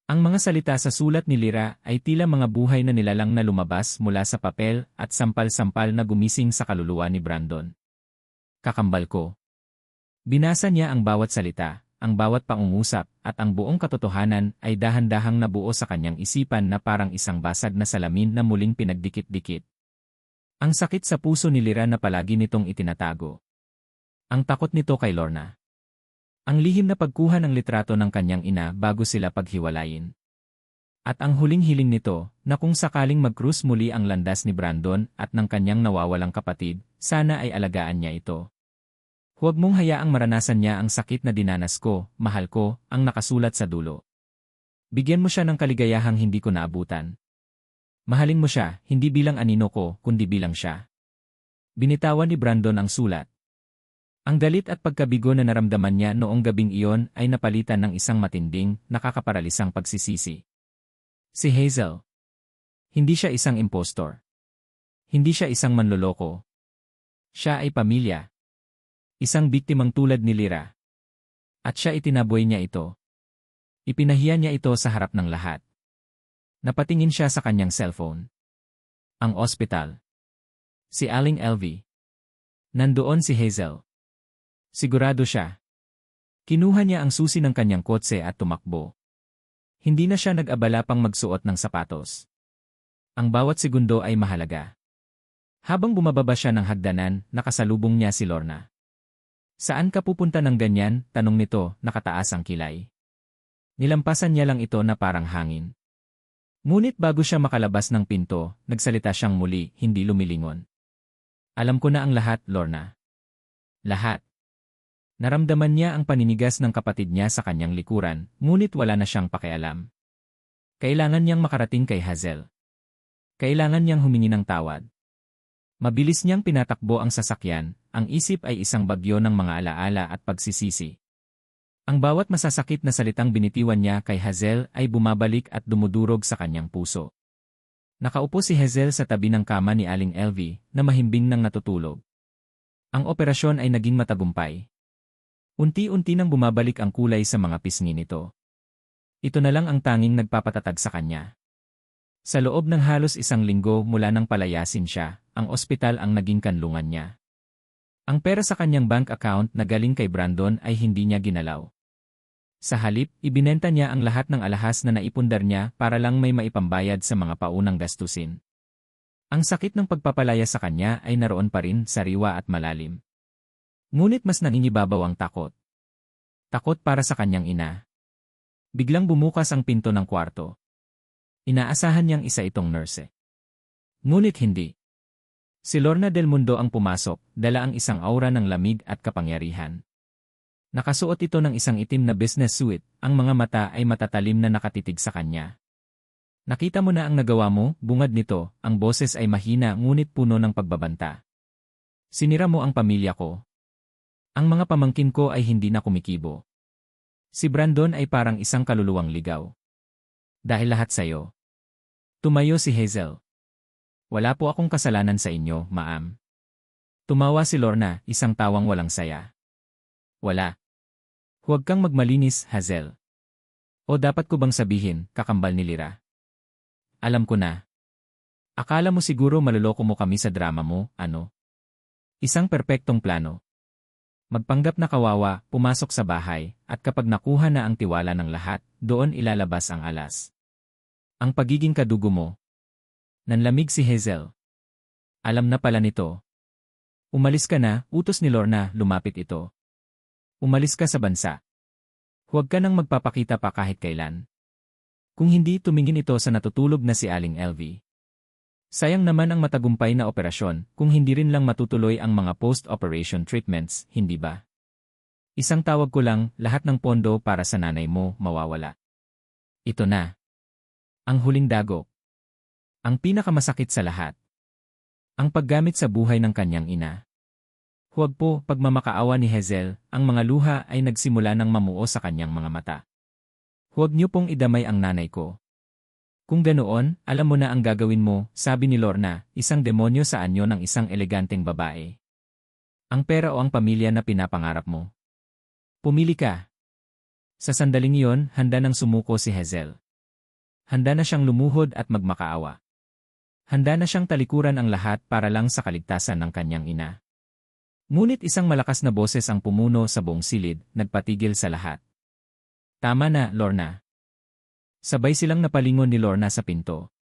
Ang mga salita sa sulat ni Lyra ay tila mga buhay na nilalang na lumabas mula sa papel at sampal-sampal na gumising sa kaluluwa ni Brandon. Kakambal ko. Binasa niya ang bawat salita, ang bawat pangungusap, at ang buong katotohanan ay dahan-dahang nabuo sa kanyang isipan na parang isang basag na salamin na muling pinagdikit-dikit. Ang sakit sa puso ni Lyra na palagi nitong itinatago. Ang takot nito kay Lorna. Ang lihim na pagkuha ng litrato ng kanyang ina bago sila paghiwalayin. At ang huling hiling nito, na kung sakaling mag-cruise muli ang landas ni Brandon at ng kanyang nawawalang kapatid, sana ay alagaan niya ito. Huwag mong hayaang maranasan niya ang sakit na dinanas ko, mahal ko, ang nakasulat sa dulo. Bigyan mo siya ng kaligayahang hindi ko naabutan. Mahalin mo siya, hindi bilang anino ko, kundi bilang siya. Binitawan ni Brandon ang sulat. Ang galit at pagkabigo na naramdaman niya noong gabing iyon ay napalitan ng isang matinding, nakakaparalisang pagsisisi. Si Hazel. Hindi siya isang impostor. Hindi siya isang manloloko. Siya ay pamilya. Isang biktimang tulad ni Lyra. At siya itinaboy niya ito. Ipinahiya niya ito sa harap ng lahat. Napatingin siya sa kanyang cellphone. Ang ospital. Si Aling Elvie. Nandoon si Hazel. Sigurado siya. Kinuha niya ang susi ng kanyang kotse at tumakbo. Hindi na siya nag-abala pang magsuot ng sapatos. Ang bawat segundo ay mahalaga. Habang bumababa siya ng hagdanan, nakasalubong niya si Lorna. Saan ka pupunta ng ganyan? Tanong nito, nakataas ang kilay. Nilampasan niya lang ito na parang hangin. Ngunit bago siya makalabas ng pinto, nagsalita siyang muli, hindi lumilingon. Alam ko na ang lahat, Lorna. Lahat. Naramdaman niya ang paninigas ng kapatid niya sa kanyang likuran, ngunit wala na siyang pakialam. Kailangan niyang makarating kay Hazel. Kailangan niyang humingi ng tawad. Mabilis niyang pinatakbo ang sasakyan, ang isip ay isang bagyo ng mga alaala at pagsisisi. Ang bawat masasakit na salitang binitiwan niya kay Hazel ay bumabalik at dumudurog sa kanyang puso. Nakaupo si Hazel sa tabi ng kama ni Aling Elvie na mahimbing nang natutulog. Ang operasyon ay naging matagumpay. Unti-unti nang bumabalik ang kulay sa mga pisngi nito. Ito na lang ang tanging nagpapatatag sa kanya. Sa loob ng halos isang linggo mula nang palayasin siya, ang ospital ang naging kanlungan niya. Ang pera sa kanyang bank account na galing kay Brandon ay hindi niya ginalaw. Sa halip, ibinenta niya ang lahat ng alahas na naipundar niya para lang may maipambayad sa mga paunang gastusin. Ang sakit ng pagpapalaya sa kanya ay naroon pa rin, sariwa at malalim. Ngunit mas nangingibabaw ang takot. Takot para sa kanyang ina. Biglang bumukas ang pinto ng kwarto. Inaasahan niyang isa itong nurse. Ngunit hindi. Si Lorna Del Mundo ang pumasok, dala ang isang aura ng lamig at kapangyarihan. Nakasuot ito ng isang itim na business suit, ang mga mata ay matatalim na nakatitig sa kanya. Nakita mo na ang nagawa mo, bungad nito, ang boses ay mahina ngunit puno ng pagbabanta. Sinira mo ang pamilya ko. Ang mga pamangkin ko ay hindi na kumikibo. Si Brandon ay parang isang kaluluwang ligaw. Dahil lahat sa'yo. Tumayo si Hazel. Wala po akong kasalanan sa inyo, ma'am. Tumawa si Lorna, isang tawang walang saya. Wala. Huwag kang magmalinis, Hazel. O dapat ko bang sabihin, kakambal ni Lyra? Alam ko na. Akala mo siguro maluloko mo kami sa drama mo, ano? Isang perpektong plano. Magpanggap na kawawa, pumasok sa bahay, at kapag nakuha na ang tiwala ng lahat, doon ilalabas ang alas. Ang pagiging kadugo mo. Nanlamig si Hazel. Alam na pala nito. Umalis ka na, utos ni Lorna, lumapit ito. Umalis ka sa bansa. Huwag ka nang magpapakita pa kahit kailan. Kung hindi, tumingin ito sa natutulog na si Aling Elvie. Sayang naman ang matagumpay na operasyon kung hindi rin lang matutuloy ang mga post-operation treatments, hindi ba? Isang tawag ko lang, lahat ng pondo para sa nanay mo mawawala. Ito na. Ang huling dagok. Ang pinakamasakit sa lahat. Ang paggamit sa buhay ng kanyang ina. Huwag po, pagmamakaawa ni Hazel, ang mga luha ay nagsimula ng mamuo sa kanyang mga mata. Huwag niyo pong idamay ang nanay ko. Kung ganoon, alam mo na ang gagawin mo, sabi ni Lorna, isang demonyo sa anyo ng isang eleganteng babae. Ang pera o ang pamilya na pinapangarap mo. Pumili ka. Sa sandaling iyon, handa nang sumuko si Hazel. Handa na siyang lumuhod at magmakaawa. Handa na siyang talikuran ang lahat para lang sa kaligtasan ng kanyang ina. Ngunit isang malakas na boses ang pumuno sa buong silid, nagpatigil sa lahat. Tama na, Lorna. Sabay silang napalingon ni Lorna sa pinto.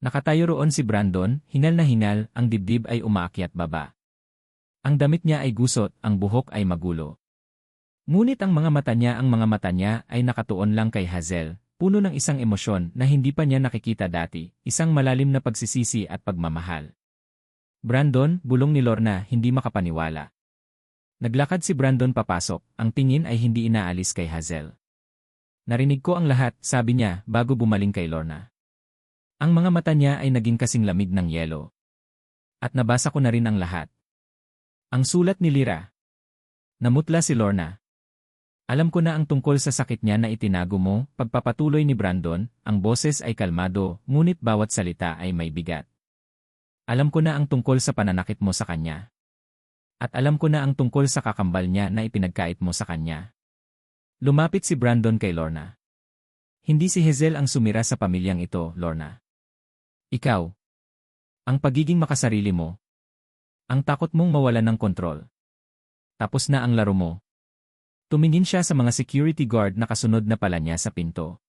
Nakatayo roon si Brandon, hingal na hingal, ang dibdib ay umaakyat baba. Ang damit niya ay gusot, ang buhok ay magulo. Ngunit ang mga mata niya ay nakatuon lang kay Hazel, puno ng isang emosyon na hindi pa niya nakikita dati, isang malalim na pagsisisi at pagmamahal. Brandon, bulong ni Lorna, hindi makapaniwala. Naglakad si Brandon papasok, ang tingin ay hindi inaalis kay Hazel. Narinig ko ang lahat, sabi niya, bago bumaling kay Lorna. Ang mga mata niya ay naging kasing lamig ng yelo. At nabasa ko na rin ang lahat. Ang sulat ni Lyra. Namutla si Lorna. Alam ko na ang tungkol sa sakit niya na itinago mo, pagpapatuloy ni Brandon, ang boses ay kalmado, ngunit bawat salita ay may bigat. Alam ko na ang tungkol sa pananakit mo sa kanya. At alam ko na ang tungkol sa kakambal niya na ipinagkait mo sa kanya. Lumapit si Brandon kay Lorna. Hindi si Hazel ang sumira sa pamilyang ito, Lorna. Ikaw. Ang pagiging makasarili mo. Ang takot mong mawalan ng kontrol. Tapos na ang laro mo. Tumingin siya sa mga security guard na kasunod na pala niya sa pinto.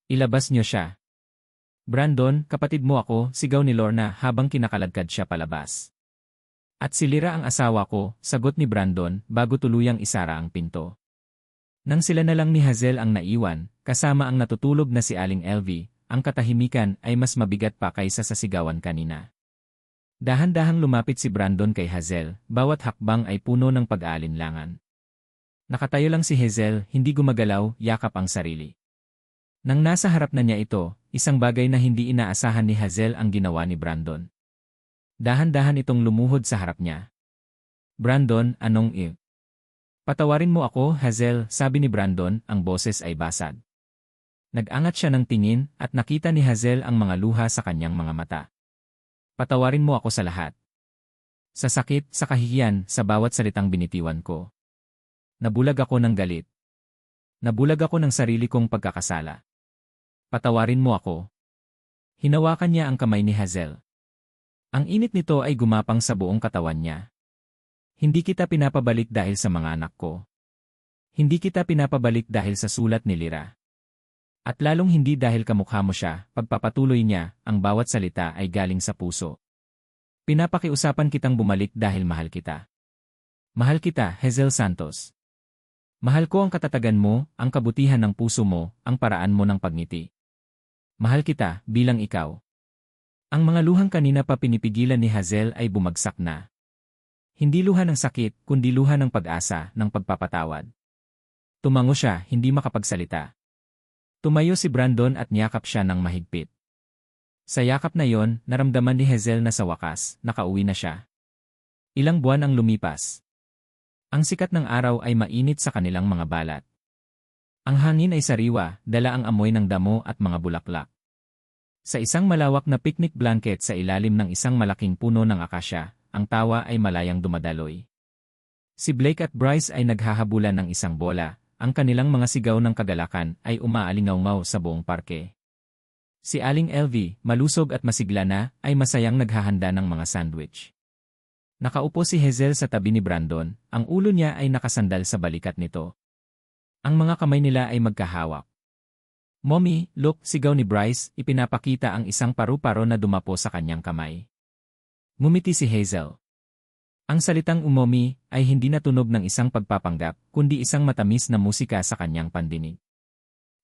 Ilabas niyo siya. Brandon, kapatid mo ako, sigaw ni Lorna habang kinakaladkad siya palabas. At si Lyra ang asawa ko, sagot ni Brandon bago tuluyang isara ang pinto. Nang sila na lang ni Hazel ang naiwan, kasama ang natutulog na si Aling Elvie, ang katahimikan ay mas mabigat pa kaysa sa sigawan kanina. Dahan-dahang lumapit si Brandon kay Hazel, bawat hakbang ay puno ng pag-aalinlangan. Nakatayo lang si Hazel, hindi gumagalaw, yakap ang sarili. Nang nasa harap na niya ito, isang bagay na hindi inaasahan ni Hazel ang ginawa ni Brandon. Dahan-dahan itong lumuhod sa harap niya. Brandon, anong Patawarin mo ako, Hazel, sabi ni Brandon, ang boses ay basad. Nag-angat siya ng tingin at nakita ni Hazel ang mga luha sa kanyang mga mata. Patawarin mo ako sa lahat. Sa sakit, sa kahihiyan, sa bawat salitang binitiwan ko. Nabulag ako ng galit. Nabulag ako ng sarili kong pagkakasala. Patawarin mo ako. Hinawakan niya ang kamay ni Hazel. Ang init nito ay gumapang sa buong katawan niya. Hindi kita pinapabalik dahil sa mga anak ko. Hindi kita pinapabalik dahil sa sulat ni Lyra. At lalong hindi dahil kamukha mo siya, pagpapatuloy niya, ang bawat salita ay galing sa puso. Pinapakiusapan kitang bumalik dahil mahal kita. Mahal kita, Hazel Santos. Mahal ko ang katatagan mo, ang kabutihan ng puso mo, ang paraan mo ng pagngiti. Mahal kita, bilang ikaw. Ang mga luhang kanina pa pinipigilan ni Hazel ay bumagsak na. Hindi luha ng sakit, kundi luha ng pag-asa, ng pagpapatawad. Tumango siya, hindi makapagsalita. Tumayo si Brandon at niyakap siya ng mahigpit. Sa yakap na yon, naramdaman ni Hazel na sa wakas, nakauwi na siya. Ilang buwan ang lumipas. Ang sikat ng araw ay mainit sa kanilang mga balat. Ang hangin ay sariwa, dala ang amoy ng damo at mga bulaklak. Sa isang malawak na picnic blanket sa ilalim ng isang malaking puno ng akasya, ang tawa ay malayang dumadaloy. Si Blake at Bryce ay naghahabulan ng isang bola. Ang kanilang mga sigaw ng kagalakan ay umaalingaw-ngaw sa buong parke. Si Aling Elvie, malusog at masigla na, ay masayang naghahanda ng mga sandwich. Nakaupo si Hazel sa tabi ni Brandon, ang ulo niya ay nakasandal sa balikat nito. Ang mga kamay nila ay magkahawak. Mommy, look, sigaw ni Bryce, ipinapakita ang isang paru-paro na dumapo sa kanyang kamay. Ngumiti si Hazel. Ang salitang umomi ay hindi natunog ng isang pagpapanggap, kundi isang matamis na musika sa kanyang pandinig.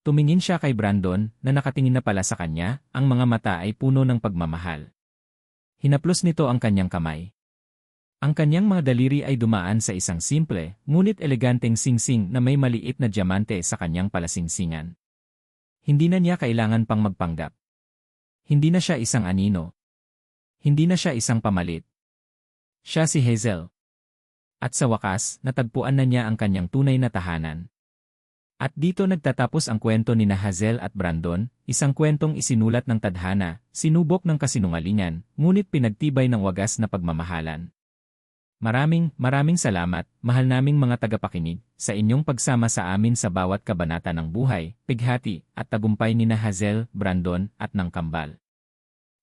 Tumingin siya kay Brandon na nakatingin na pala sa kanya, ang mga mata ay puno ng pagmamahal. Hinaplos nito ang kanyang kamay. Ang kanyang mga daliri ay dumaan sa isang simple, ngunit eleganteng singsing na may maliit na diamante sa kanyang palasingsingan. Hindi na niya kailangan pang magpanggap. Hindi na siya isang anino. Hindi na siya isang pamalit. Siya si Hazel. At sa wakas, natagpuan na niya ang kanyang tunay na tahanan. At dito nagtatapos ang kwento ni Hazel at Brandon, isang kwentong isinulat ng tadhana, sinubok ng kasinungalingan, ngunit pinagtibay ng wagas na pagmamahalan. Maraming salamat, mahal naming mga tagapakinig, sa inyong pagsama sa amin sa bawat kabanata ng buhay, pighati, at tagumpay ni Hazel, Brandon, at ng kambal.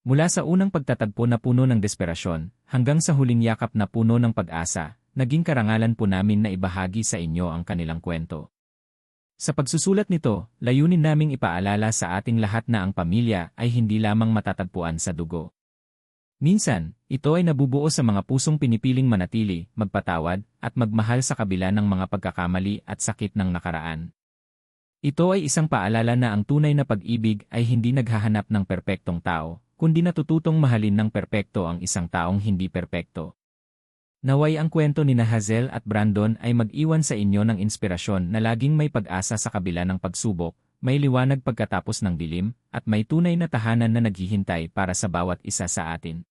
Mula sa unang pagtatagpo na puno ng desperasyon, hanggang sa huling yakap na puno ng pag-asa, naging karangalan po namin na ibahagi sa inyo ang kanilang kwento. Sa pagsusulat nito, layunin naming ipaalala sa ating lahat na ang pamilya ay hindi lamang matatagpuan sa dugo. Minsan, ito ay nabubuo sa mga pusong pinipiling manatili, magpatawad, at magmahal sa kabila ng mga pagkakamali at sakit ng nakaraan. Ito ay isang paalala na ang tunay na pag-ibig ay hindi naghahanap ng perpektong tao, kundi natututong mahalin ng perpekto ang isang taong hindi perpekto. Naway ang kwento ni Hazel at Brandon ay mag-iwan sa inyo ng inspirasyon na laging may pag-asa sa kabila ng pagsubok, may liwanag pagkatapos ng dilim, at may tunay na tahanan na naghihintay para sa bawat isa sa atin.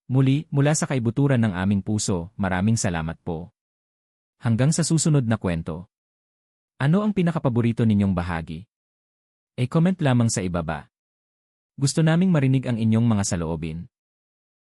Muli, mula sa kaibuturan ng aming puso, maraming salamat po. Hanggang sa susunod na kwento. Ano ang pinakapaborito ninyong bahagi? E-comment lamang sa ibaba. Gusto naming marinig ang inyong mga saloobin.